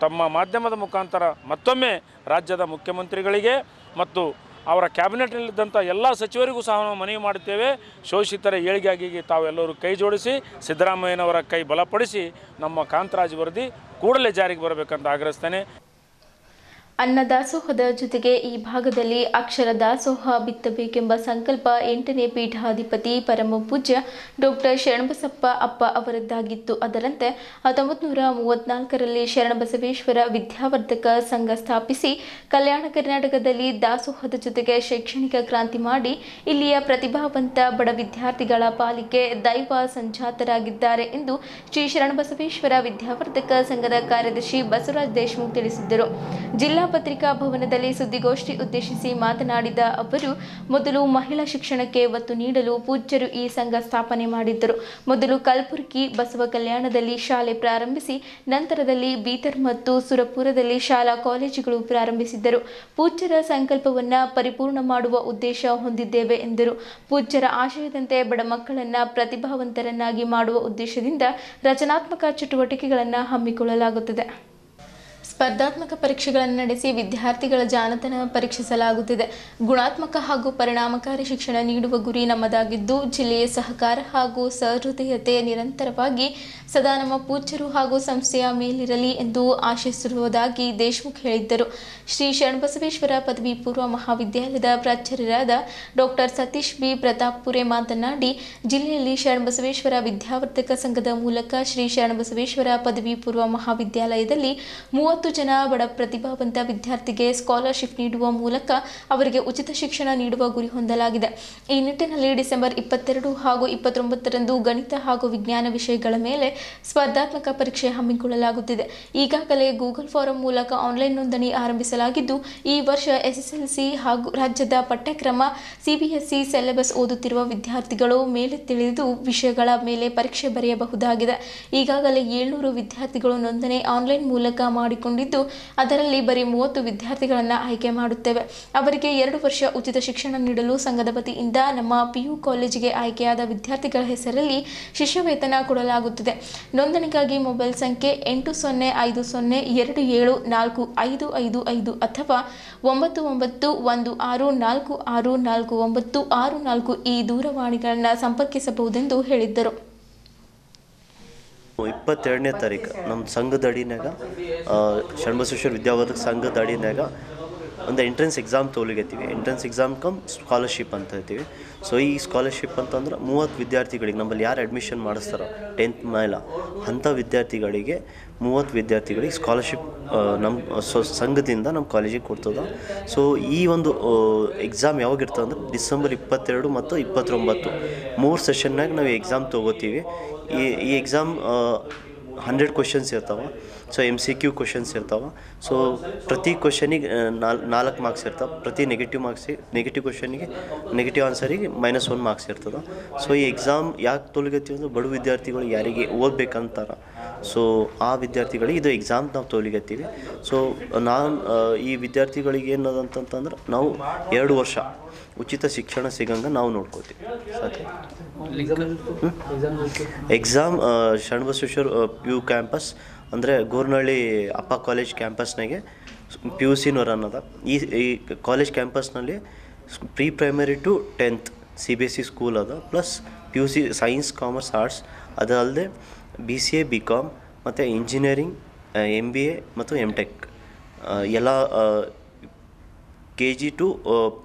ತಮ್ಮ ಮಾಧ್ಯಮದ ಮುಖಾಂತರ ಮತ್ತೊಮ್ಮೆ ರಾಜ್ಯದ ಮುಖ್ಯಮಂತ್ರಿಗಳಿಗೆ ಮತ್ತು ಅವರ ಕ್ಯಾಬಿನೆಟ್ನಲ್ಲಿದ್ದಂಥ ಎಲ್ಲ ಸಚಿವರಿಗೂ ಸಹ ನಾವು ಮನವಿ ಮಾಡುತ್ತೇವೆ. ಶೋಷಿತರ ಏಳಿಗೆಯಾಗಿ ತಾವೆಲ್ಲರೂ ಕೈ ಜೋಡಿಸಿ ಸಿದ್ದರಾಮಯ್ಯನವರ ಕೈ ಬಲಪಡಿಸಿ ನಮ್ಮ ಕಾಂತರಾಜ್ ವರದಿ ಕೂಡಲೇ ಜಾರಿಗೆ ಬರಬೇಕಂತ ಆಗ್ರಹಿಸ್ತೇನೆ. ಅನ್ನದಾಸೋಹದ ಜೊತೆಗೆ ಈ ಭಾಗದಲ್ಲಿ ಅಕ್ಷರ ದಾಸೋಹ ಬಿತ್ತಬೇಕೆಂಬ ಸಂಕಲ್ಪ 8ನೇ ಪೀಠಾಧಿಪತಿ ಪರಮ ಪೂಜ್ಯ ಡಾಕ್ಟರ್ ಶರಣಬಸಪ್ಪ ಅಪ್ಪ ಅವರದ್ದಾಗಿತ್ತು. ಅದರಂತೆ 1934ರಲ್ಲಿ ಶರಣಬಸವೇಶ್ವರ ವಿದ್ಯಾವರ್ಧಕ ಸಂಘ ಸ್ಥಾಪಿಸಿ ಕಲ್ಯಾಣ ಕರ್ನಾಟಕದಲ್ಲಿ ದಾಸೋಹದ ಜೊತೆಗೆ ಶೈಕ್ಷಣಿಕ ಕ್ರಾಂತಿ ಮಾಡಿ ಇಲ್ಲಿಯ ಪ್ರತಿಭಾವಂತ ಬಡ ವಿದ್ಯಾರ್ಥಿಗಳ ಪಾಲಿಗೆ ದೈವ ಸಂಜಾತರಾಗಿದ್ದಾರೆ ಎಂದು ಶ್ರೀ ಶರಣಬಸವೇಶ್ವರ ವಿದ್ಯಾವರ್ಧಕ ಸಂಘದ ಕಾರ್ಯದರ್ಶಿ ಬಸವರಾಜ್ ದೇಶಮುಖ್ ತಿಳಿಸಿದ್ದರು. ಜಿಲ್ಲಾ ಪತ್ರಿಕಾ ಭವನದಲ್ಲಿ ಸುದ್ದಿಗೋಷ್ಠಿ ಉದ್ದೇಶಿಸಿ ಮಾತನಾಡಿದ ಅವರು, ಮೊದಲು ಮಹಿಳಾ ಶಿಕ್ಷಣಕ್ಕೆ ಒತ್ತು ನೀಡಲು ಪೂಜ್ಯರು ಈ ಸಂಘ ಸ್ಥಾಪನೆ ಮಾಡಿದ್ದರು. ಮೊದಲು ಕಲಬುರಗಿ ಬಸವ ಕಲ್ಯಾಣದಲ್ಲಿ ಶಾಲೆ ಪ್ರಾರಂಭಿಸಿ ನಂತರದಲ್ಲಿ ಬೀದರ್ ಮತ್ತು ಸುರಪುರದಲ್ಲಿ ಶಾಲಾ ಕಾಲೇಜುಗಳು ಪ್ರಾರಂಭಿಸಿದ್ದರು. ಪೂಜ್ಯರ ಸಂಕಲ್ಪವನ್ನು ಪರಿಪೂರ್ಣ ಮಾಡುವ ಉದ್ದೇಶ ಹೊಂದಿದ್ದೇವೆ ಎಂದರು. ಪೂಜ್ಯರ ಆಶಯದಂತೆ ಬಡ ಮಕ್ಕಳನ್ನು ಪ್ರತಿಭಾವಂತರನ್ನಾಗಿ ಮಾಡುವ ಉದ್ದೇಶದಿಂದ ರಚನಾತ್ಮಕ ಚಟುವಟಿಕೆಗಳನ್ನು ಹಮ್ಮಿಕೊಳ್ಳಲಾಗುತ್ತದೆ. ಸ್ಪರ್ಧಾತ್ಮಕ ಪರೀಕ್ಷೆಗಳನ್ನು ನಡೆಸಿ ವಿದ್ಯಾರ್ಥಿಗಳ ಜಾಣತನ ಪರೀಕ್ಷಿಸಲಾಗುತ್ತಿದೆ. ಗುಣಾತ್ಮಕ ಹಾಗೂ ಪರಿಣಾಮಕಾರಿ ಶಿಕ್ಷಣ ನೀಡುವ ಗುರಿ ನಮ್ಮದಾಗಿದ್ದು, ಜಿಲ್ಲೆಯ ಸಹಕಾರ ಹಾಗೂ ಸಹೃದಯತೆ ನಿರಂತರವಾಗಿ ಸದಾ ನಮ್ಮ ಪೂಜ್ಯರು ಹಾಗೂ ಸಂಸ್ಥೆಯ ಮೇಲಿರಲಿ ಎಂದು ಆಶಿಸಿರುವುದಾಗಿ ದೇಶಮುಖ್ ಹೇಳಿದ್ದರು. ಶ್ರೀ ಶರಣಬಸವೇಶ್ವರ ಪದವಿ ಪೂರ್ವ ಮಹಾವಿದ್ಯಾಲಯದ ಪ್ರಾಚಾರ್ಯರಾದ ಡಾಕ್ಟರ್ ಸತೀಶ್ ಬಿ ಪ್ರತಾಪ್ಪುರೆ ಮಾತನಾಡಿ, ಜಿಲ್ಲೆಯಲ್ಲಿ ಶರಣಬಸವೇಶ್ವರ ವಿದ್ಯಾವರ್ಧಕ ಸಂಘದ ಮೂಲಕ ಶ್ರೀ ಶರಣಬಸವೇಶ್ವರ ಪದವಿ ಪೂರ್ವ ಮಹಾವಿದ್ಯಾಲಯದಲ್ಲಿ 30 ಜನ ಬಡ ಪ್ರತಿಭಾವಂತ ವಿದ್ಯಾರ್ಥಿಗೆ ಸ್ಕಾಲರ್ಶಿಪ್ ನೀಡುವ ಮೂಲಕ ಅವರಿಗೆ ಉಚಿತ ಶಿಕ್ಷಣ ನೀಡುವ ಗುರಿ ಹೊಂದಲಾಗಿದೆ. ಈ ನಿಟ್ಟಿನಲ್ಲಿ ಡಿಸೆಂಬರ್ 22 ಹಾಗೂ 29ರಂದು ಗಣಿತ ಹಾಗೂ ವಿಜ್ಞಾನ ವಿಷಯಗಳ ಮೇಲೆ ಸ್ಪರ್ಧಾತ್ಮಕ ಪರೀಕ್ಷೆ ಹಮ್ಮಿಕೊಳ್ಳಲಾಗುತ್ತಿದೆ. ಈಗಾಗಲೇ ಗೂಗಲ್ ಫಾರಂ ಮೂಲಕ ಆನ್ಲೈನ್ ನೋಂದಣಿ ಆರಂಭಿಸಲಾಗಿದ್ದು, ಈ ವರ್ಷ ಎಸ್ಎಸ್ಎಲ್ಸಿ ಹಾಗೂ ರಾಜ್ಯದ ಪಠ್ಯಕ್ರಮ ಸಿಬಿಎಸ್ಇ ಸಿಲೆಬಸ್ ಓದುತ್ತಿರುವ ವಿದ್ಯಾರ್ಥಿಗಳು ಮೇಲೆ ತಿಳಿದು ವಿಷಯಗಳ ಮೇಲೆ ಪರೀಕ್ಷೆ ಬರೆಯಬಹುದಾಗಿದೆ. ಈಗಾಗಲೇ 700 ವಿದ್ಯಾರ್ಥಿಗಳು ನೋಂದಣಿ ಆನ್ಲೈನ್ ಮೂಲಕ ಮಾಡಿಕೊಂಡಿದ್ದು, ಅದರಲ್ಲಿ ಬರೀ 30 ವಿದ್ಯಾರ್ಥಿಗಳನ್ನು ಆಯ್ಕೆ ಮಾಡುತ್ತೇವೆ. ಅವರಿಗೆ 2 ವರ್ಷ ಉಚಿತ ಶಿಕ್ಷಣ ನೀಡಲು ಸಂಘದ ವತಿಯಿಂದ ನಮ್ಮ PU ಕಾಲೇಜಿಗೆ ಆಯ್ಕೆಯಾದ ವಿದ್ಯಾರ್ಥಿಗಳ ಹೆಸರಲ್ಲಿ ಶಿಷ್ಯ ವೇತನ ಕೊಡಲಾಗುತ್ತದೆ. ನೋಂದಣಿಗಾಗಿ ಮೊಬೈಲ್ ಸಂಖ್ಯೆ 8050274555 ಅಥವಾ 9916464964 ಈ ದೂರವಾಣಿಗಳನ್ನು ಸಂಪರ್ಕಿಸಬಹುದೆಂದು ಹೇಳಿದ್ದರು. 22ನೇ ತಾರೀಕು ನಮ್ಮ ಸಂಘದ ಅಡಿನಾಗ ಶರಣಬಸವೇಶ್ವರ ವಿದ್ಯಾವರ್ಧಕ ಸಂಘದ ಅಡಿನಾಗ ಒಂದು ಎಂಟ್ರೆನ್ಸ್ ಎಕ್ಸಾಮ್ ತೊಗೊಲಿಗತ್ತೀವಿ. ಎಂಟ್ರೆನ್ಸ್ ಎಕ್ಸಾಮ್ ಕಮ್ ಸ್ಕಾಲರ್ಶಿಪ್ ಅಂತ ಹೇಳ್ತೀವಿ. ಸೊ ಈ ಸ್ಕಾಲರ್ಶಿಪ್ ಅಂತಂದ್ರೆ 30 ವಿದ್ಯಾರ್ಥಿಗಳಿಗೆ ನಮ್ಮಲ್ಲಿ ಯಾರು ಅಡ್ಮಿಷನ್ ಮಾಡಿಸ್ತಾರೋ 10th ಮೇಲೆ ಅಂಥ ವಿದ್ಯಾರ್ಥಿಗಳಿಗೆ 30 ವಿದ್ಯಾರ್ಥಿಗಳಿಗೆ ಸ್ಕಾಲರ್ಶಿಪ್ ನಮ್ಮ ಸಂಘದಿಂದ ನಮ್ಮ ಕಾಲೇಜಿಗೆ ಕೊಡ್ತದೆ. ಸೊ ಈ ಒಂದು ಎಕ್ಸಾಮ್ ಯಾವಾಗಿರ್ತದೆ ಅಂದ್ರೆ ಡಿಸೆಂಬರ್ 22 ಮತ್ತು 29 3 ಸೆಷನ್ನಾಗ ನಾವು ಎಕ್ಸಾಮ್ ತೊಗೋತೀವಿ. ಈ ಎಕ್ಸಾಮ್ 100 ಕ್ವೆಶನ್ಸ್ ಇರ್ತಾವೆ. ಸೊ MCQ ಕ್ವೆಶನ್ಸ್ ಇರ್ತಾವೆ. ಸೊ ಪ್ರತಿ ಕ್ವೆಶನಿಗೆ 4 ಮಾರ್ಕ್ಸ್ ಇರ್ತಾವೆ. ಪ್ರತಿ ನೆಗೆಟಿವ್ ಕ್ವೆಶನಿಗೆ ನೆಗೆಟಿವ್ ಆನ್ಸರಿಗೆ -1 ಮಾರ್ಕ್ಸ್ ಇರ್ತದೆ. ಸೊ ಈ ಎಕ್ಸಾಮ್ ಯಾಕೆ ತೊಲಿಗತ್ತೀವಿ ಅಂದ್ರೆ ಬಡ ವಿದ್ಯಾರ್ಥಿಗಳು ಯಾರಿಗೆ ಓದಬೇಕಂತಾರೆ, ಸೊ ಆ ವಿದ್ಯಾರ್ಥಿಗಳಿಗೆ ಇದು ಎಕ್ಸಾಮ್ ನಾವು ತೊಲಿಗತ್ತೀವಿ. ಸೊ ನಾನು ಈ ವಿದ್ಯಾರ್ಥಿಗಳಿಗೆ ಏನದಂತಂದ್ರೆ ನಾವು 2 ವರ್ಷ ಉಚಿತ ಶಿಕ್ಷಣ ಸಿಗಂಗೆ ನಾವು ನೋಡ್ಕೋತೀವಿ. ಸಾಕು. ಎಕ್ಸಾಮ್ ಶರಣಬಸವೇಶ್ವರ PU ಕ್ಯಾಂಪಸ್ ಅಂದರೆ ಗೋರ್ನಹಳ್ಳಿ ಅಪ್ಪ ಕಾಲೇಜ್ ಕ್ಯಾಂಪಸ್ನಾಗೆ PUC ಅನ್ನೋದ. ಈ ಕಾಲೇಜ್ ಕ್ಯಾಂಪಸ್ನಲ್ಲಿ pre primary to 10th CBSE school ಅದ, plus PUC science, commerce, arts ಅದಲ್ಲದೆ BCA BCom ಮತ್ತು ಇಂಜಿನಿಯರಿಂಗ್, MBA ಮತ್ತು MTech ಎಲ್ಲ KG to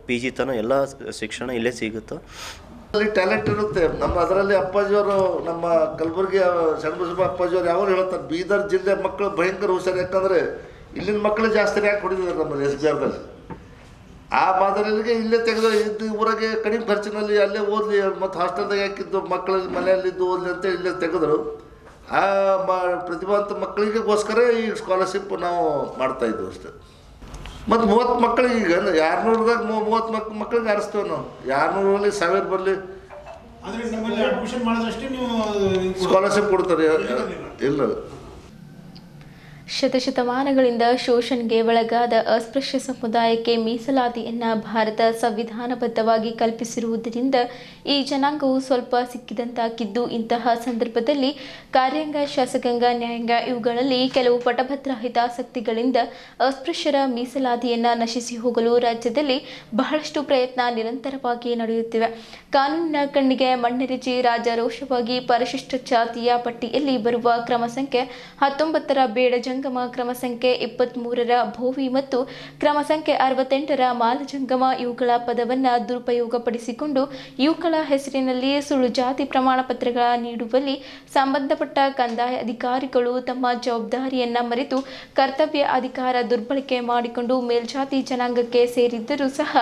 PG ತನಕ ಎಲ್ಲ ಶಿಕ್ಷಣ ಇಲ್ಲೇ ಸಿಗುತ್ತೆ. ಟ್ಯಾಲೆಂಟ್ ಇರುತ್ತೆ ನಮ್ಮ ಅದರಲ್ಲಿ. ಅಪ್ಪಾಜಿಯವರು ನಮ್ಮ ಕಲಬುರಗಿ ಶರಣಬಸವ ಅಪ್ಪಾಜಿಯವರು ಯಾವಾಗ ಹೇಳ್ತಾರೆ, ಬೀದರ್ ಜಿಲ್ಲೆ ಮಕ್ಕಳು ಭಯಂಕರ ಹುಷಾರು. ಯಾಕಂದರೆ ಇಲ್ಲಿನ ಮಕ್ಕಳು ಜಾಸ್ತಿ ಯಾಕೆ ಹೊಡಿದಿದ್ದಾರೆ ನಮ್ಮಲ್ಲಿ SBRದಲ್ಲಿ. ಆ ಮಾದರಿಗೆ ಇಲ್ಲೇ ತೆಗೆದು ಇದ್ದು ಊರಾಗೆ ಕಡಿಮೆ ಖರ್ಚಿನಲ್ಲಿ ಅಲ್ಲೇ ಓದಲಿ ಮತ್ತು ಹಾಸ್ಟೆಲ್ದಾಗ ಹಾಕಿದ್ದು ಮಕ್ಕಳಲ್ಲಿ ಮನೆಯಲ್ಲಿದ್ದು ಓದಲಿ ಅಂತ ಇಲ್ಲೇ ತೆಗೆದರು. ಆ ಪ್ರತಿಭಾವಂತ ಮಕ್ಕಳಿಗೋಸ್ಕರ ಈ ಸ್ಕಾಲರ್ಶಿಪ್ ನಾವು ಮಾಡ್ತಾಯಿದ್ವು ಅಷ್ಟೇ. ಮತ್ತು 30 ಮಕ್ಕಳಿಗೆ ಈಗ 200ದಾಗ 30 ಮಕ್ಕಳಿಗೆ ಆರಿಸ್ತೇವೆ ನಾವು. 200ರಲ್ಲಿ 1000 ಬರಲಿ ಸ್ಕಾಲರ್ಶಿಪ್ ಕೊಡ್ತಾರೆ. ಇಲ್ಲ, ಶತಶತಮಾನಗಳಿಂದ ಶೋಷಣೆಗೆ ಒಳಗಾದ ಅಸ್ಪೃಶ್ಯ ಸಮುದಾಯಕ್ಕೆ ಮೀಸಲಾತಿಯನ್ನು ಭಾರತ ಸಂವಿಧಾನಬದ್ಧವಾಗಿ ಕಲ್ಪಿಸಿರುವುದರಿಂದ ಈ ಜನಾಂಗವು ಸ್ವಲ್ಪ ಸಿಕ್ಕಿದಂತಾಗಿದ್ದು, ಇಂತಹ ಸಂದರ್ಭದಲ್ಲಿ ಕಾರ್ಯಾಂಗ, ಶಾಸಕಾಂಗ, ನ್ಯಾಯಾಂಗ ಇವುಗಳಲ್ಲಿ ಕೆಲವು ಪಟಭದ್ರ ಹಿತಾಸಕ್ತಿಗಳಿಂದ ಅಸ್ಪೃಶ್ಯರ ಮೀಸಲಾತಿಯನ್ನು ನಶಿಸಿ ಹೋಗಲು ರಾಜ್ಯದಲ್ಲಿ ಬಹಳಷ್ಟು ಪ್ರಯತ್ನ ನಿರಂತರವಾಗಿ ನಡೆಯುತ್ತಿವೆ. ಕಾನೂನಿನ ಕಣ್ಣಿಗೆ ಮಣ್ಣೆರಚಿ ರಾಜಾರೋಷವಾಗಿ ಪರಿಶಿಷ್ಟ ಜಾತಿಯ ಪಟ್ಟಿಯಲ್ಲಿ ಬರುವ ಕ್ರಮ ಸಂಖ್ಯೆ 19ರ ಬೇಡ ಜಂಗಮ, ಕ್ರಮ ಸಂಖ್ಯೆ 23ರ ಭೋವಿ ಮತ್ತು ಕ್ರಮ ಸಂಖ್ಯೆ 68ರ ಮಾಲಜಂಗಮ ಇವುಗಳ ಪದವನ್ನು ದುರುಪಯೋಗಪಡಿಸಿಕೊಂಡು ಇವುಗಳ ಹೆಸರಿನಲ್ಲಿ ಸುಳ್ಳು ಜಾತಿ ಪ್ರಮಾಣ ಪತ್ರಗಳ ನೀಡುವಲ್ಲಿ ಸಂಬಂಧಪಟ್ಟ ಕಂದಾಯ ಅಧಿಕಾರಿಗಳು ತಮ್ಮ ಜವಾಬ್ದಾರಿಯನ್ನು ಮರೆತು ಕರ್ತವ್ಯ ಅಧಿಕಾರ ದುರ್ಬಳಕೆ ಮಾಡಿಕೊಂಡು ಮೇಲ್ಜಾತಿ ಜನಾಂಗಕ್ಕೆ ಸೇರಿದ್ದರೂ ಸಹ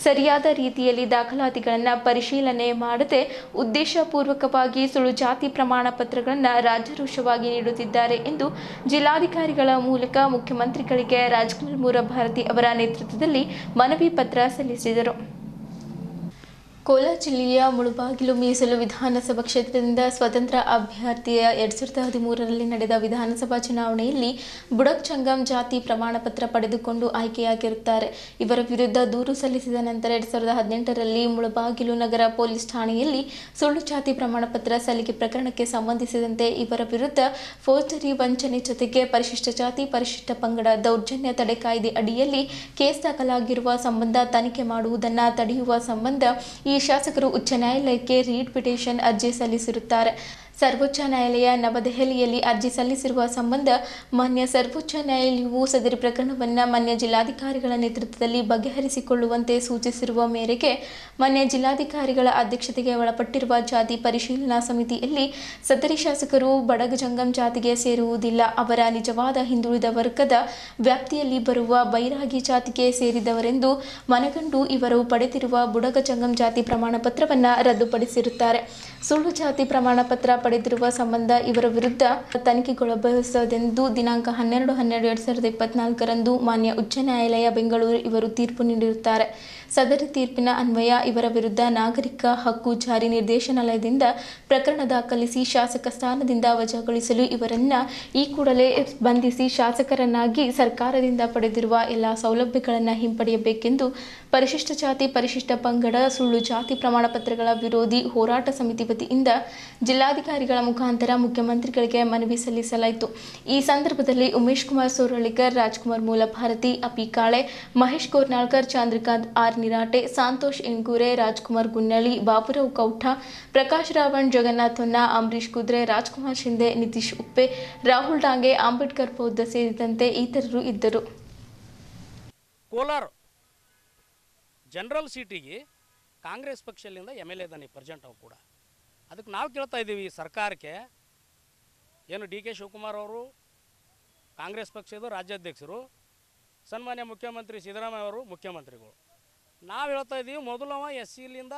ಸರಿಯಾದ ರೀತಿಯಲ್ಲಿ ದಾಖಲಾತಿಗಳನ್ನು ಪರಿಶೀಲನೆ ಮಾಡದೆ ಉದ್ದೇಶಪೂರ್ವಕವಾಗಿ ಸುಳ್ಳು ಜಾತಿ ಪ್ರಮಾಣ ಪತ್ರಗಳನ್ನು ರಾಜಾರೋಷವಾಗಿ ನೀಡುತ್ತಿದ್ದಾರೆ ಎಂದು ಜಿಲ್ಲಾಧಿಕಾರಿಗಳ ಮೂಲಕ ಮುಖ್ಯಮಂತ್ರಿಗಳಿಗೆ ರಾಜ್ಕುಮಾರ್ ಮೂರಭಾರತಿ ಅವರ ನೇತೃತ್ವದಲ್ಲಿ ಮನವಿ ಪತ್ರ ಸಲ್ಲಿಸಿದರು. ಕೋಲಾರ ಜಿಲ್ಲೆಯ ಮುಳಬಾಗಿಲು ಮೀಸಲು ವಿಧಾನಸಭಾ ಕ್ಷೇತ್ರದಿಂದ ಸ್ವತಂತ್ರ ಅಭ್ಯರ್ಥಿಯ 2013ರಲ್ಲಿ ನಡೆದ ವಿಧಾನಸಭಾ ಚುನಾವಣೆಯಲ್ಲಿ ಬುಡಕ್ ಚಂಗಂ ಜಾತಿ ಪ್ರಮಾಣ ಪತ್ರ ಪಡೆದುಕೊಂಡು ಆಯ್ಕೆಯಾಗಿರುತ್ತಾರೆ. ಇವರ ವಿರುದ್ಧ ದೂರು ಸಲ್ಲಿಸಿದ ನಂತರ 2018ರಲ್ಲಿ ಮುಳಬಾಗಿಲು ನಗರ ಪೊಲೀಸ್ ಠಾಣೆಯಲ್ಲಿ ಸುಳ್ಳು ಜಾತಿ ಪ್ರಮಾಣ ಪತ್ರ ಸಲ್ಲಿಕೆ ಪ್ರಕರಣಕ್ಕೆ ಸಂಬಂಧಿಸಿದಂತೆ ಇವರ ವಿರುದ್ಧ ಫೋರ್ಜರಿ, ವಂಚನೆ ಜೊತೆಗೆ ಪರಿಶಿಷ್ಟ ಜಾತಿ, ಪರಿಶಿಷ್ಟ ಪಂಗಡ ದೌರ್ಜನ್ಯ ತಡೆ ಕಾಯ್ದೆ ಅಡಿಯಲ್ಲಿ ಕೇಸ್ ದಾಖಲಾಗಿರುವ ಸಂಬಂಧ ತನಿಖೆ ಮಾಡುವುದನ್ನು ತಡೆಯುವ ಸಂಬಂಧ ಈ ಶಾಸಕರು ಉಚ್ಚ ನ್ಯಾಯಾಲಯಕ್ಕೆ ರೀಟ್ ಪಿಟಿಷನ್ ಅರ್ಜಿ ಸಲ್ಲಿಸಿರುತ್ತಾರೆ. ಸರ್ವೋಚ್ಚ ನ್ಯಾಯಾಲಯ ನವದೆಹಲಿಯಲ್ಲಿ ಅರ್ಜಿ ಸಲ್ಲಿಸಿರುವ ಸಂಬಂಧ ಮಾನ್ಯ ಸರ್ವೋಚ್ಚ ನ್ಯಾಯಾಲಯವು ಸದರಿ ಪ್ರಕರಣವನ್ನು ಮಾನ್ಯ ಜಿಲ್ಲಾಧಿಕಾರಿಗಳ ನೇತೃತ್ವದಲ್ಲಿ ಬಗೆಹರಿಸಿಕೊಳ್ಳುವಂತೆ ಸೂಚಿಸಿರುವ ಮೇರೆಗೆ ಮಾನ್ಯ ಜಿಲ್ಲಾಧಿಕಾರಿಗಳ ಅಧ್ಯಕ್ಷತೆಗೆ ಒಳಪಟ್ಟಿರುವ ಜಾತಿ ಪರಿಶೀಲನಾ ಸಮಿತಿಯಲ್ಲಿ ಸದರಿ ಶಾಸಕರು ಬಡಗ ಜಂಗಮ್ ಜಾತಿಗೆ ಸೇರುವುದಿಲ್ಲ, ಅವರ ನಿಜವಾದ ಹಿಂದುಳಿದ ವರ್ಗದ ವ್ಯಾಪ್ತಿಯಲ್ಲಿ ಬರುವ ಬೈರಾಗಿ ಜಾತಿಗೆ ಸೇರಿದವರೆಂದು ಮನಗಂಡು ಇವರು ಪಡೆದಿರುವ ಬುಡಗ ಜಂಗಮ್ ಜಾತಿ ಪ್ರಮಾಣ ಪತ್ರವನ್ನು ರದ್ದುಪಡಿಸಿರುತ್ತಾರೆ. ಸುಳ್ಳು ಜಾತಿ ಪ್ರಮಾಣ ಪತ್ರ ಪಡೆದಿರುವ ಸಂಬಂಧ ಇವರ ವಿರುದ್ಧ ತನಿಖೆಗೊಳಪಡಿಸುವುದೆಂದು ದಿನಾಂಕ 12/12/2024 ಮಾನ್ಯ ಉಚ್ಚ ನ್ಯಾಯಾಲಯ ಬೆಂಗಳೂರು ಇವರು ತೀರ್ಪು ನೀಡಿರುತ್ತಾರೆ. ಸದರಿ ತೀರ್ಪಿನ ಅನ್ವಯ ಇವರ ವಿರುದ್ಧ ನಾಗರಿಕ ಹಕ್ಕು ಜಾರಿ ನಿರ್ದೇಶನಾಲಯದಿಂದ ಪ್ರಕರಣ ದಾಖಲಿಸಿ ಶಾಸಕ ಸ್ಥಾನದಿಂದ ವಜಾಗೊಳಿಸಲು ಇವರನ್ನು ಈ ಕೂಡಲೇ ಬಂಧಿಸಿ ಶಾಸಕರನ್ನಾಗಿ ಸರ್ಕಾರದಿಂದ ಪಡೆದಿರುವ ಎಲ್ಲ ಸೌಲಭ್ಯಗಳನ್ನು ಹಿಂಪಡೆಯಬೇಕೆಂದು ಪರಿಶಿಷ್ಟ ಜಾತಿ ಪರಿಶಿಷ್ಟ ಪಂಗಡ ಸುಳ್ಳು ಜಾತಿ ಪ್ರಮಾಣ ಪತ್ರಗಳ ವಿರೋಧಿ ಹೋರಾಟ ಸಮಿತಿ ವತಿಯಿಂದ ಜಿಲ್ಲಾಧಿಕಾರಿಗಳ ಮುಖಾಂತರ ಮುಖ್ಯಮಂತ್ರಿಗಳಿಗೆ ಮನವಿ ಸಲ್ಲಿಸಲಾಯಿತು. ಈ ಸಂದರ್ಭದಲ್ಲಿ ಉಮೇಶ್ ಕುಮಾರ್ ಸೋರಳಿಕರ್, ರಾಜ್ಕುಮಾರ್ ಮೂಲಭಾರತಿ, ಅಪಿ ಕಾಳೆ, ಮಹೇಶ್ ಗೋರ್ನಾಳ್ಕರ್, ಚಂದ್ರಕಾಂತ್ ಆರ್ ನಿರಾಟೆ, ಸಂತೋಷ್ ಎಂಗೂರೆ, ರಾಜ್ಕುಮಾರ್ ಗುನ್ನಳ್ಳಿ, ಬಾಬುರಾವ್ ಕೌಠ, ಪ್ರಕಾಶ್ ರಾವಣ್, ಜಗನ್ನಾಥ್ ಹೊನ್ನ, ಅಂಬರೀಶ್ ಕುದ್ರೆ, ರಾಜ್ಕುಮಾರ್ ಶಿಂದೆ, ನಿತೀಶ್ ಉಪ್ಪೆ, ರಾಹುಲ್ ಡಾಂಗೆ, ಅಂಬೇಡ್ಕರ್ ಬೌದ್ಧ ಸೇರಿದಂತೆ ಇತರರು ಇದ್ದರು. ಕೋಲಾರ ಜನರಲ್ ಸೀಟಿಗೆ ಕಾಂಗ್ರೆಸ್ ಪಕ್ಷದಿಂದ MLA ಇದ್ದಾನೆ ಪ್ರೆಸೆಂಟ್ ಅವು ಕೂಡ. ಅದಕ್ಕೆ ನಾವು ಕೇಳ್ತಾ ಇದ್ದೀವಿ ಸರ್ಕಾರಕ್ಕೆ, ಏನು DK ಶಿವಕುಮಾರ್ ಅವರು ಕಾಂಗ್ರೆಸ್ ಪಕ್ಷದ ರಾಜ್ಯಾಧ್ಯಕ್ಷರು, ಸನ್ಮಾನ್ಯ ಮುಖ್ಯಮಂತ್ರಿ ಸಿದ್ದರಾಮಯ್ಯ ಅವರು ಮುಖ್ಯಮಂತ್ರಿಗಳು. ನಾವು ಹೇಳ್ತಾ ಇದ್ದೀವಿ, ಮೊದಲು ಅವ SCಲಿಂದ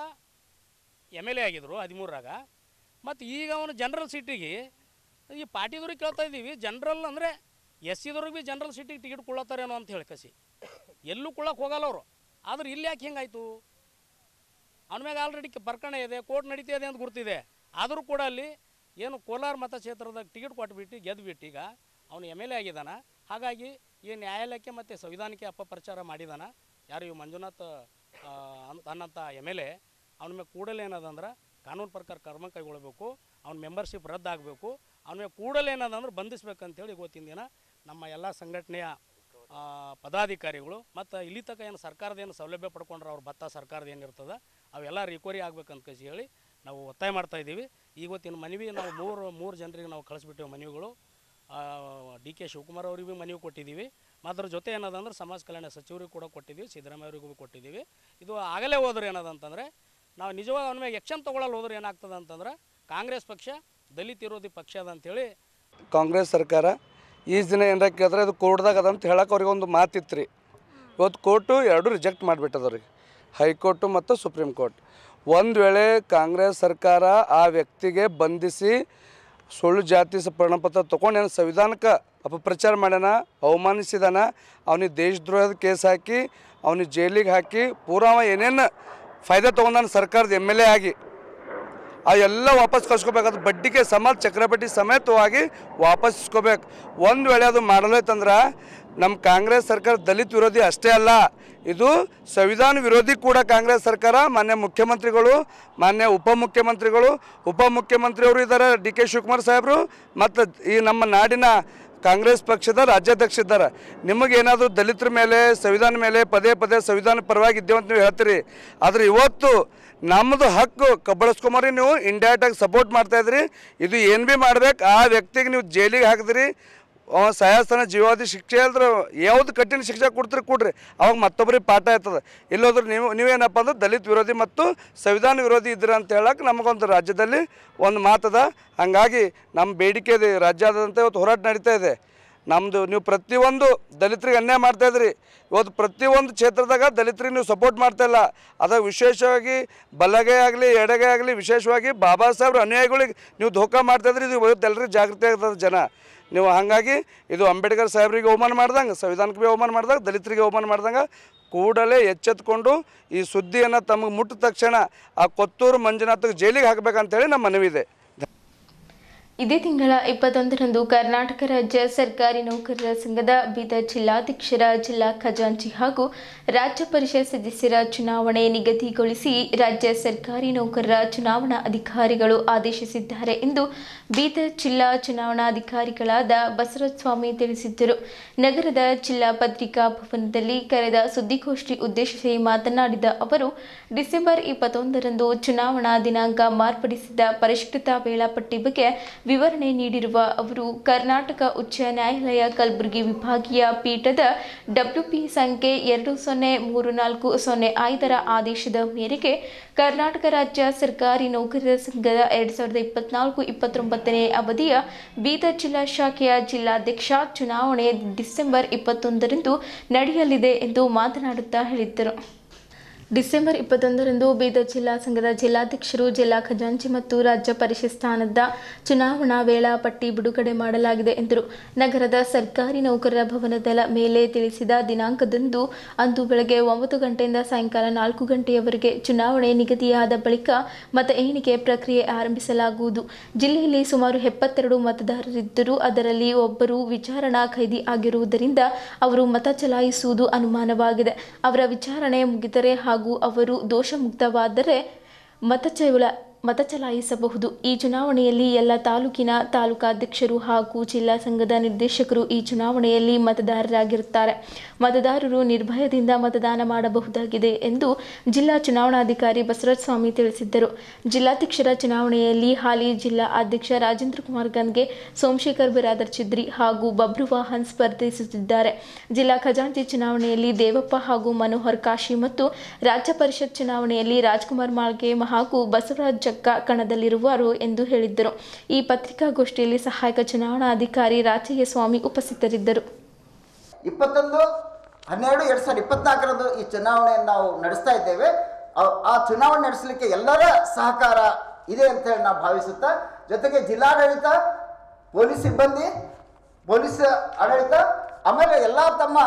MLA ಆಗಿದ್ದರು 13ರಾಗ, ಮತ್ತು ಈಗ ಅವನು ಜನರಲ್ ಸೀಟಿಗೆ ಈ ಪಾರ್ಟಿದವ್ರಿಗೆ ಕೇಳ್ತಾ ಇದ್ದೀವಿ, ಜನರಲ್ ಅಂದರೆ SCದವ್ರಿಗೆ ಭೀ ಜನರಲ್ ಸೀಟಿಗೆ ಟಿಕೆಟ್ ಕೊಡ್ಲತ್ತಾರೇನೋ ಅಂತ ಹೇಳಿ ಕಸಿ ಎಲ್ಲೂ ಕೊಡೋಕೆ ಹೋಗಲ್ಲ ಅವರು. ಆದ್ರೆ ಇಲ್ಲಿ ಯಾಕೆ ಹಿಂಗಾಯಿತು? ಅವನ ಮ್ಯಾಗ ಆಲ್ರೆಡಿ ಪ್ರಕರಣ ಇದೆ, ಕೋರ್ಟ್ ನಡೀತಾ ಇದೆ ಅಂತ ಗುರ್ತಿದೆ. ಆದರೂ ಕೂಡ ಅಲ್ಲಿ ಏನು ಕೋಲಾರ ಮತಕ್ಷೇತ್ರದಾಗ ಟಿಕೆಟ್ ಕೊಟ್ಬಿಟ್ಟು ಗೆದ್ದುಬಿಟ್ಟು ಈಗ ಅವನು MLA ಆಗಿದ್ದಾನ. ಹಾಗಾಗಿ ಈ ನ್ಯಾಯಾಲಯಕ್ಕೆ ಮತ್ತು ಸಂವಿಧಾನಕ್ಕೆ ಅಪಪ್ರಚಾರ ಮಾಡಿದಾನ ಯಾರು ಇವು ಮಂಜುನಾಥ್ ಅನ್ನಂಥ MLA. ಅವನ ಮೇಲೆ ಕೂಡಲೇ ಏನದಂದ್ರೆ ಕಾನೂನು ಪ್ರಕಾರ ಕ್ರಮ ಕೈಗೊಳ್ಳಬೇಕು, ಅವ್ನ ಮೆಂಬರ್ಶಿಪ್ ರದ್ದಾಗಬೇಕು, ಅವನ ಮೇಲೆ ಕೂಡಲೇ ಏನದಂದ್ರೆ ಬಂಧಿಸ್ಬೇಕಂತೇಳಿ ಇವತ್ತಿನ ದಿನ ನಮ್ಮ ಎಲ್ಲ ಸಂಘಟನೆಯ ಪದಾಧಿಕಾರಿಗಳು ಮತ್ತು ಇಲ್ಲಿ ತನಕ ಏನು ಸರ್ಕಾರದ ಏನು ಸೌಲಭ್ಯ ಪಡ್ಕೊಂಡ್ರೆ ಅವ್ರ ಭತ್ತ ಸರ್ಕಾರದ ಏನಿರ್ತದೆ ಅವೆಲ್ಲ ರಿಕವರಿ ಆಗ್ಬೇಕಂತ ಹೇಳಿ ನಾವು ಒತ್ತಾಯ ಮಾಡ್ತಾಯಿದ್ದೀವಿ. ಇವತ್ತಿನ ಮನವಿ ನಾವು ಮೂರು ಜನರಿಗೆ ನಾವು ಕಳಿಸ್ಬಿಟ್ಟಿವಿ ಮನವಿಗಳು. DK ಶಿವಕುಮಾರ್ ಅವ್ರಿಗೆ ಮನವಿ ಕೊಟ್ಟಿದ್ದೀವಿ, ಅದ್ರ ಜೊತೆ ಏನದಂದ್ರೆ ಸಮಾಜ ಕಲ್ಯಾಣ ಸಚಿವರಿಗೆ ಕೂಡ ಕೊಟ್ಟಿದ್ದೀವಿ, ಸಿದ್ದರಾಮಯ್ಯ ಅವರಿಗೂ ಕೊಟ್ಟಿದ್ದೀವಿ. ಇದು ಆಗಲೇ ಹೋದ್ರೆ ಏನದಂತಂದರೆ ನಾವು ನಿಜವಾಗಿ ಅವನ ಮೇಲೆ ಆ್ಯಕ್ಷನ್ ತೊಗೊಳ್ಳಲು ಹೋದ್ರೆ ಏನಾಗ್ತದೆ ಅಂತಂದ್ರೆ ಕಾಂಗ್ರೆಸ್ ಪಕ್ಷ ದಲಿತ ವಿರೋಧಿ ಪಕ್ಷ ಅದ ಅಂತೇಳಿ ಕಾಂಗ್ರೆಸ್ ಸರ್ಕಾರ ಈ ದಿನ ಏನಾರ ಕೇಳಿದ್ರೆ ಅದು ಕೋರ್ಟ್ದಾಗ ಅದಂತ ಹೇಳಕ್ಕೆ ಅವ್ರಿಗೆ ಒಂದು ಮಾತಿತ್ತು ರೀ. ಇವತ್ತು ಕೋರ್ಟು ಎರಡೂ ರಿಜೆಕ್ಟ್ ಮಾಡಿಬಿಟ್ಟದವ್ರಿಗೆ, ಹೈಕೋರ್ಟು ಮತ್ತು ಸುಪ್ರೀಂ ಕೋರ್ಟ್. ಒಂದು ವೇಳೆ ಕಾಂಗ್ರೆಸ್ ಸರ್ಕಾರ ಆ ವ್ಯಕ್ತಿಗೆ ಬಂಧಿಸಿ ಸುಳ್ಳು ಜಾತಿ ಪ್ರಮಾಣಪತ್ರ ತೊಗೊಂಡೇನು ಸಂವಿಧಾನಕ್ಕೆ ಅಪಪ್ರಚಾರ ಮಾಡ್ಯಾನ, ಅವಮಾನಿಸಿದಾನ, ಅವನಿಗೆ ದೇಶದ್ರೋಹದ ಕೇಸ್ ಹಾಕಿ ಅವನಿಗೆ ಜೈಲಿಗೆ ಹಾಕಿ ಪೂರಾ ಏನೇನು ಫಾಯ್ದೆ ತೊಗೊಂಡಾನ ಸರ್ಕಾರದ MLA ಆಗಿ ಆ ಎಲ್ಲ ವಾಪಸ್ ಕಳ್ಸ್ಕೊಬೇಕಾದ್ರೆ ಬಡ್ಡಿಗೆ ಸಮಾಜ ಚಕ್ರಬಡ್ಡಿ ಸಮೇತವಾಗಿ ವಾಪಸ್ ಇಸ್ಕೋಬೇಕು. ಒಂದು ವೇಳೆ ಅದು ಮಾಡಲೈತಂದ್ರೆ ನಮ್ಮ ಕಾಂಗ್ರೆಸ್ ಸರ್ಕಾರ ದಲಿತ ವಿರೋಧಿ ಅಷ್ಟೇ ಅಲ್ಲ, ಇದು ಸಂವಿಧಾನ ವಿರೋಧಿ ಕೂಡ ಕಾಂಗ್ರೆಸ್ ಸರ್ಕಾರ. ಮಾನ್ಯ ಮುಖ್ಯಮಂತ್ರಿಗಳು, ಮಾನ್ಯ ಉಪಮುಖ್ಯಮಂತ್ರಿಯವರು ಇದ್ದಾರೆ DK ಶಿವಕುಮಾರ್ ಸಾಹೇಬರು, ಮತ್ತು ಈ ನಮ್ಮ ನಾಡಿನ ಕಾಂಗ್ರೆಸ್ ಪಕ್ಷದ ರಾಜ್ಯಾಧ್ಯಕ್ಷ ಇದ್ದಾರೆ. ನಿಮಗೇನಾದರೂ ದಲಿತರ ಮೇಲೆ ಸಂವಿಧಾನ ಮೇಲೆ ಪದೇ ಸಂವಿಧಾನ ಪರವಾಗಿದ್ದೇವೆ ಅಂತ ನೀವು ಹೇಳ್ತೀರಿ, ಆದರೆ ಇವತ್ತು ನಮ್ಮದು ಹಕ್ಕು ಕಬಳಿಸ್ಕೊಂಬರಿ ನೀವು ಇಂಡೈರೆಕ್ಟಾಗಿ ಸಪೋರ್ಟ್ ಮಾಡ್ತಾಯಿದ್ರಿ. ಇದು ಏನು ಭೀ ಮಾಡ್ಬೇಕು, ಆ ವ್ಯಕ್ತಿಗೆ ನೀವು ಜೈಲಿಗೆ ಹಾಕಿದ್ರಿ, ಸಾಯಸ್ಥಾನ ಜೀವಾವಧಿ ಶಿಕ್ಷೆ ಅಂದ್ರೆ ಯಾವುದು ಕಠಿಣ ಶಿಕ್ಷೆ ಕೊಡ್ರಿ, ಅವಾಗ ಮತ್ತೊಬ್ಬರಿಗೆ ಪಾಠ ಆಯ್ತದೆ. ಇಲ್ಲೋದ್ರೆ ನೀವೇನಪ್ಪ ಅಂದ್ರೆ ದಲಿತ ವಿರೋಧಿ ಮತ್ತು ಸಂವಿಧಾನ ವಿರೋಧಿ ಇದ್ದೀರ ಅಂತ ಹೇಳಕ್ಕೆ ನಮಗೊಂದು ರಾಜ್ಯದಲ್ಲಿ ಒಂದು ಮಾತದ. ಹಾಗಾಗಿ ನಮ್ಮ ಬೇಡಿಕೆ ಇದೆ, ರಾಜ್ಯಾದ್ಯಂತ ಇವತ್ತು ಹೋರಾಟ ನಡೀತಾ ಇದೆ. ನಮ್ಮದು ನೀವು ಪ್ರತಿಯೊಂದು ದಲಿತರಿಗೆ ಅನ್ಯಾಯ ಮಾಡ್ತಾಯಿದ್ರಿ. ಇವತ್ತು ಪ್ರತಿಯೊಂದು ಕ್ಷೇತ್ರದಾಗ ದಲಿತರಿಗೆ ನೀವು ಸಪೋರ್ಟ್ ಮಾಡ್ತಾಯಿಲ್ಲ. ಅದಾಗ ವಿಶೇಷವಾಗಿ ಬಲಗೈ ಆಗಲಿ ಎಡಗೈ ಆಗಲಿ ವಿಶೇಷವಾಗಿ ಬಾಬಾ ಸಾಹೇಬ್ರ ಅನ್ಯಾಯಗಳಿಗೆ ನೀವು ಧೋಖಾ ಮಾಡ್ತಾಯಿದ್ರಿ. ಇದು ಇವತ್ತು ಎಲ್ಲರಿಗೂ ಜಾಗೃತಿ ಆಗ್ತದೆ ಜನ. ನೀವು ಹಾಗಾಗಿ ಇದು ಅಂಬೇಡ್ಕರ್ ಸಾಹೇಬ್ರಿಗೆ ಅವಮಾನ ಮಾಡ್ದಂಗೆ, ಸಂವಿಧಾನಕ್ಕೆ ಭೀ ಅವಮಾನ ಮಾಡ್ದಂಗೆ, ದಲಿತರಿಗೆ ಅವಮಾನ ಮಾಡ್ದಂಗೆ ಕೂಡಲೇ ಎಚ್ಚೆತ್ಕೊಂಡು ಈ ಸುದ್ದಿಯನ್ನು ತಮಗೆ ಮುಟ್ಟಿದ ತಕ್ಷಣ ಆ ಕೊತ್ತೂರು ಮಂಜುನಾಥ್ಗೆ ಜೈಲಿಗೆ ಹಾಕಬೇಕಂತೇಳಿ ನಮ್ಮ ಮನವಿ ಇದೆ. ಇದೇ ತಿಂಗಳ 21ರಂದು ಕರ್ನಾಟಕ ರಾಜ್ಯ ಸರ್ಕಾರಿ ನೌಕರರ ಸಂಘದ ಬೀದರ್ ಜಿಲ್ಲಾಧ್ಯಕ್ಷರ ಜಿಲ್ಲಾ ಖಜಾಂಚಿ ಹಾಗೂ ರಾಜ್ಯ ಪರಿಷತ್ ಸದಸ್ಯರ ಚುನಾವಣೆ ನಿಗದಿಗೊಳಿಸಿ ರಾಜ್ಯ ಸರ್ಕಾರಿ ನೌಕರರ ಚುನಾವಣಾ ಅಧಿಕಾರಿಗಳು ಆದೇಶಿಸಿದ್ದಾರೆ ಎಂದು ಬೀದರ್ ಜಿಲ್ಲಾ ಚುನಾವಣಾಧಿಕಾರಿಗಳಾದ ಬಸವರಾಜಸ್ವಾಮಿ ತಿಳಿಸಿದ್ದರು. ನಗರದ ಜಿಲ್ಲಾ ಪತ್ರಿಕಾ ಭವನದಲ್ಲಿ ಕರೆದ ಸುದ್ದಿಗೋಷ್ಠಿ ಉದ್ದೇಶಿಸಿ ಮಾತನಾಡಿದ ಅವರು, ಡಿಸೆಂಬರ್ 21ರಂದು ಚುನಾವಣಾ ದಿನಾಂಕ ಮಾರ್ಪಡಿಸಿದ ಪರಿಷ್ಕೃತ ವೇಳಾಪಟ್ಟಿ ಬಗ್ಗೆ ವಿವರಣೆ ನೀಡಿರುವ ಅವರು, ಕರ್ನಾಟಕ ಉಚ್ಚ ನ್ಯಾಯಾಲಯ ಕಲಬುರಗಿ ವಿಭಾಗೀಯ ಪೀಠದ WP ಸಂಖ್ಯೆ 203405ರ ಆದೇಶದ ಮೇರೆಗೆ ಕರ್ನಾಟಕ ರಾಜ್ಯ ಸರ್ಕಾರಿ ನೌಕರರ ಸಂಘದ 2024-29ನೇ ಅವಧಿಯ ಬೀದರ್ ಜಿಲ್ಲಾ ಶಾಖೆಯ ಜಿಲ್ಲಾಧ್ಯಕ್ಷ ಚುನಾವಣೆ ಡಿಸೆಂಬರ್ 21ರಂದು ನಡೆಯಲಿದೆ ಎಂದು ಮಾತನಾಡುತ್ತಾ ಹೇಳಿದ್ದರು. ಡಿಸೆಂಬರ್ 21ರಂದು ಬೀದರ್ ಜಿಲ್ಲಾ ಸಂಘದ ಜಿಲ್ಲಾಧ್ಯಕ್ಷರು, ಜಿಲ್ಲಾ ಖಜಾಂಚಿ ಮತ್ತು ರಾಜ್ಯ ಪರಿಷತ್ ಸ್ಥಾನದ ಚುನಾವಣಾ ವೇಳಾಪಟ್ಟಿ ಬಿಡುಗಡೆ ಮಾಡಲಾಗಿದೆ ಎಂದರು. ನಗರದ ಸರ್ಕಾರಿ ನೌಕರರ ಭವನದ ಮೇಲೆ ತಿಳಿಸಿದ ದಿನಾಂಕದಂದು ಅಂದು ಬೆಳಗ್ಗೆ 9 ಗಂಟೆಯಿಂದ ಸಾಯಂಕಾಲ 4 ಗಂಟೆಯವರೆಗೆ ಚುನಾವಣೆ ನಿಗದಿಯಾದ ಬಳಿಕ ಮತ ಎಣಿಕೆ ಪ್ರಕ್ರಿಯೆ ಆರಂಭಿಸಲಾಗುವುದು. ಜಿಲ್ಲೆಯಲ್ಲಿ ಸುಮಾರು 72 ಮತದಾರರಿದ್ದರೂ ಅದರಲ್ಲಿ ಒಬ್ಬರು ವಿಚಾರಣಾ ಖೈದಿ ಆಗಿರುವುದರಿಂದ ಅವರು ಮತ ಚಲಾಯಿಸುವುದು ಅನುಮಾನವಾಗಿದೆ. ಅವರ ವಿಚಾರಣೆ ಮುಗಿದರೆ ಹಾಗೂ ಅವರು ದೋಷಮುಕ್ತವಾದರೆ ಮತ ಚಲಾಯಿಸಬಹುದು. ಈ ಚುನಾವಣೆಯಲ್ಲಿ ಎಲ್ಲ ತಾಲೂಕಿನ ತಾಲೂಕಾಧ್ಯಕ್ಷರು ಹಾಗೂ ಜಿಲ್ಲಾ ಸಂಘದ ನಿರ್ದೇಶಕರು ಈ ಚುನಾವಣೆಯಲ್ಲಿ ಮತದಾರರಾಗಿರುತ್ತಾರೆ. ಮತದಾರರು ನಿರ್ಭಯದಿಂದ ಮತದಾನ ಮಾಡಬಹುದಾಗಿದೆ ಎಂದು ಜಿಲ್ಲಾ ಚುನಾವಣಾಧಿಕಾರಿ ಬಸವರಾಜಸ್ವಾಮಿ ತಿಳಿಸಿದ್ದರು. ಜಿಲ್ಲಾಧ್ಯಕ್ಷರ ಚುನಾವಣೆಯಲ್ಲಿ ಹಾಲಿ ಜಿಲ್ಲಾ ಅಧ್ಯಕ್ಷ ರಾಜೇಂದ್ರ ಕುಮಾರ್ ಗನ್ಗೆ, ಸೋಮಶೇಖರ್ ಬಿರಾದರ್ ಚಿದ್ರಿ ಹಾಗೂ ಬಬ್ರು ವಾಹನ್ ಸ್ಪರ್ಧಿಸುತ್ತಿದ್ದಾರೆ. ಜಿಲ್ಲಾ ಖಜಾಂಚಿ ಚುನಾವಣೆಯಲ್ಲಿ ದೇವಪ್ಪ ಹಾಗೂ ಮನೋಹರ್ ಕಾಶಿ ಮತ್ತು ರಾಜ್ಯ ಪರಿಷತ್ ಚುನಾವಣೆಯಲ್ಲಿ ರಾಜ್ಕುಮಾರ್ ಮಾಳ್ಗೆ ಹಾಗೂ ಬಸವರಾಜ್ ಕಣದಲ್ಲಿರುವರು ಎಂದು ಹೇಳಿದ್ದರು. ಈ ಪತ್ರಿಕಾಗೋಷ್ಠಿಯಲ್ಲಿ ಸಹಾಯಕ ಚುನಾವಣಾಧಿಕಾರಿ ರಾಚಯ್ಯ ಸ್ವಾಮಿ ಉಪಸ್ಥಿತರಿದ್ದರು. 21/12/2024ರಂದು ಈ ಚುನಾವಣೆಯನ್ನು ನಾವು ನಡೆಸ್ತಾ ಇದ್ದೇವೆ. ಆ ಚುನಾವಣೆ ನಡೆಸಲಿಕ್ಕೆ ಎಲ್ಲರ ಸಹಕಾರ ಇದೆ ಅಂತ ಹೇಳಿ ನಾವು ಭಾವಿಸುತ್ತಾ, ಜೊತೆಗೆ ಜಿಲ್ಲಾಡಳಿತ, ಪೊಲೀಸ್ ಸಿಬ್ಬಂದಿ, ಪೊಲೀಸ್ ಆಡಳಿತ, ಆಮೇಲೆ ಎಲ್ಲ ತಮ್ಮ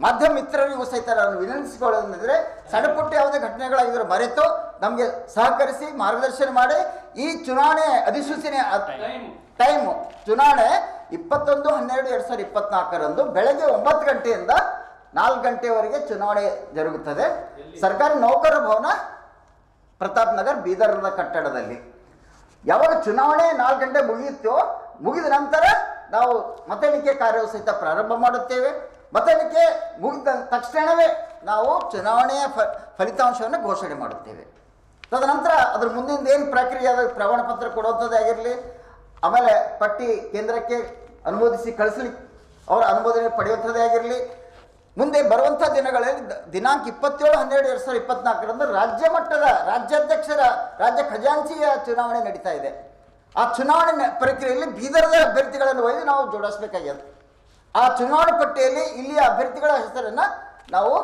ಮಾಧ್ಯಮ ಮಿತ್ರರಿಗೂ ಸಹಿತ ನಾನು ವಿನಂತಿಸಿಕೊಳ್ಳೋದಂದರೆ, ಸಣ್ಣ ಪುಟ್ಟ ಯಾವುದೇ ಘಟನೆಗಳಾಗಿದ್ದರೂ ಮರೆತು ನಮಗೆ ಸಹಕರಿಸಿ ಮಾರ್ಗದರ್ಶನ ಮಾಡಿ ಈ ಚುನಾವಣೆ ಅಧಿಸೂಚನೆ ಟೈಮು ಚುನಾವಣೆ 21/12/2024ರಂದು ಬೆಳಗ್ಗೆ 9 ಗಂಟೆಯಿಂದ 4 ಗಂಟೆವರೆಗೆ ಚುನಾವಣೆ ಜರುಗುತ್ತದೆ. ಸರ್ಕಾರಿ ನೌಕರರ ಭವನ, ಪ್ರತಾಪ್ ನಗರ್, ಬೀದರ್ನ ಕಟ್ಟಡದಲ್ಲಿ. ಯಾವಾಗ ಚುನಾವಣೆ 4 ಗಂಟೆ ಮುಗಿದ ನಂತರ ನಾವು ಮತ ಎಣಿಕೆ ಕಾರ್ಯವು ಸಹಿತ ಪ್ರಾರಂಭ ಮಾಡುತ್ತೇವೆ. ಮತ ಎಣಿಕೆ ಮುಗಿದ ತಕ್ಷಣವೇ ನಾವು ಚುನಾವಣೆಯ ಫಲಿತಾಂಶವನ್ನು ಘೋಷಣೆ ಮಾಡುತ್ತೇವೆ. ತದನಂತರ ಅದ್ರ ಮುಂದಿನ ಏನು ಪ್ರಕ್ರಿಯೆ, ಅದು ಪ್ರಮಾಣ ಪತ್ರ ಕೊಡುವಂಥದ್ದೇ ಆಗಿರಲಿ, ಆಮೇಲೆ ಪಟ್ಟಿ ಕೇಂದ್ರಕ್ಕೆ ಅನುಮೋದಿಸಿ ಕಳಿಸ್ಲಿಕ್ಕೆ ಅವರ ಅನುಮೋದನೆ ಪಡೆಯುವಂಥದ್ದೇ ಆಗಿರಲಿ, ಮುಂದೆ ಬರುವಂಥ ದಿನಗಳಲ್ಲಿ ದಿನಾಂಕ 27/12/2024ರಂದು ರಾಜ್ಯ ಮಟ್ಟದ ರಾಜ್ಯಾಧ್ಯಕ್ಷರ, ರಾಜ್ಯ ಖಜಾಂಚಿಯ ಚುನಾವಣೆ ನಡೀತಾ ಇದೆ. ಆ ಚುನಾವಣೆ ಪ್ರಕ್ರಿಯೆಯಲ್ಲಿ ಬೀದರ್ದ ಅಭ್ಯರ್ಥಿಗಳನ್ನು ಒಯ್ದು ನಾವು ಜೋಡಿಸಬೇಕಾಗಿದೆ. ಆ ಚುನಾವಣೆ ಪಟ್ಟಿಯಲ್ಲಿ ಇಲ್ಲಿಯ ಅಭ್ಯರ್ಥಿಗಳ ಹೆಸರನ್ನು ನಾವು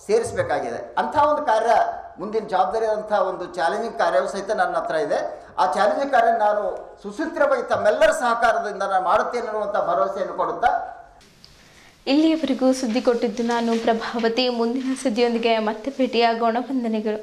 ಸೇರಿಸಬೇಕಾಗಿದೆ. ಅಂಥ ಒಂದು ಕಾರ್ಯ, ಮುಂದಿನ ಜವಾಬ್ದಾರಿಯಾದಂಥ ಒಂದು ಚಾಲೆಂಜಿಂಗ್ ಕಾರ್ಯವೂ ಸಹಿತ ನನ್ನ ಹತ್ರ ಇದೆ. ಆ ಚಾಲೆಂಜಿಂಗ್ ಕಾರ್ಯ ನಾನು ಸುಸೂತ್ರವಾಗಿ ತಮ್ಮೆಲ್ಲರ ಸಹಕಾರದಿಂದ ನಾನು ಮಾಡುತ್ತೇನೆ ಅನ್ನುವಂಥ ಭರವಸೆಯನ್ನು ಕೊಡುತ್ತಾ, ಇಲ್ಲಿಯವರೆಗೂ ಸುದ್ದಿ ಕೊಟ್ಟಿದ್ದು ನಾನು ಪ್ರಭಾವತಿ. ಮುಂದಿನ ಸುದ್ದಿಯೊಂದಿಗೆ ಮತ್ತೆ ಭೇಟಿಯಾಗೋಣ. ವಂದನೆಗಳು.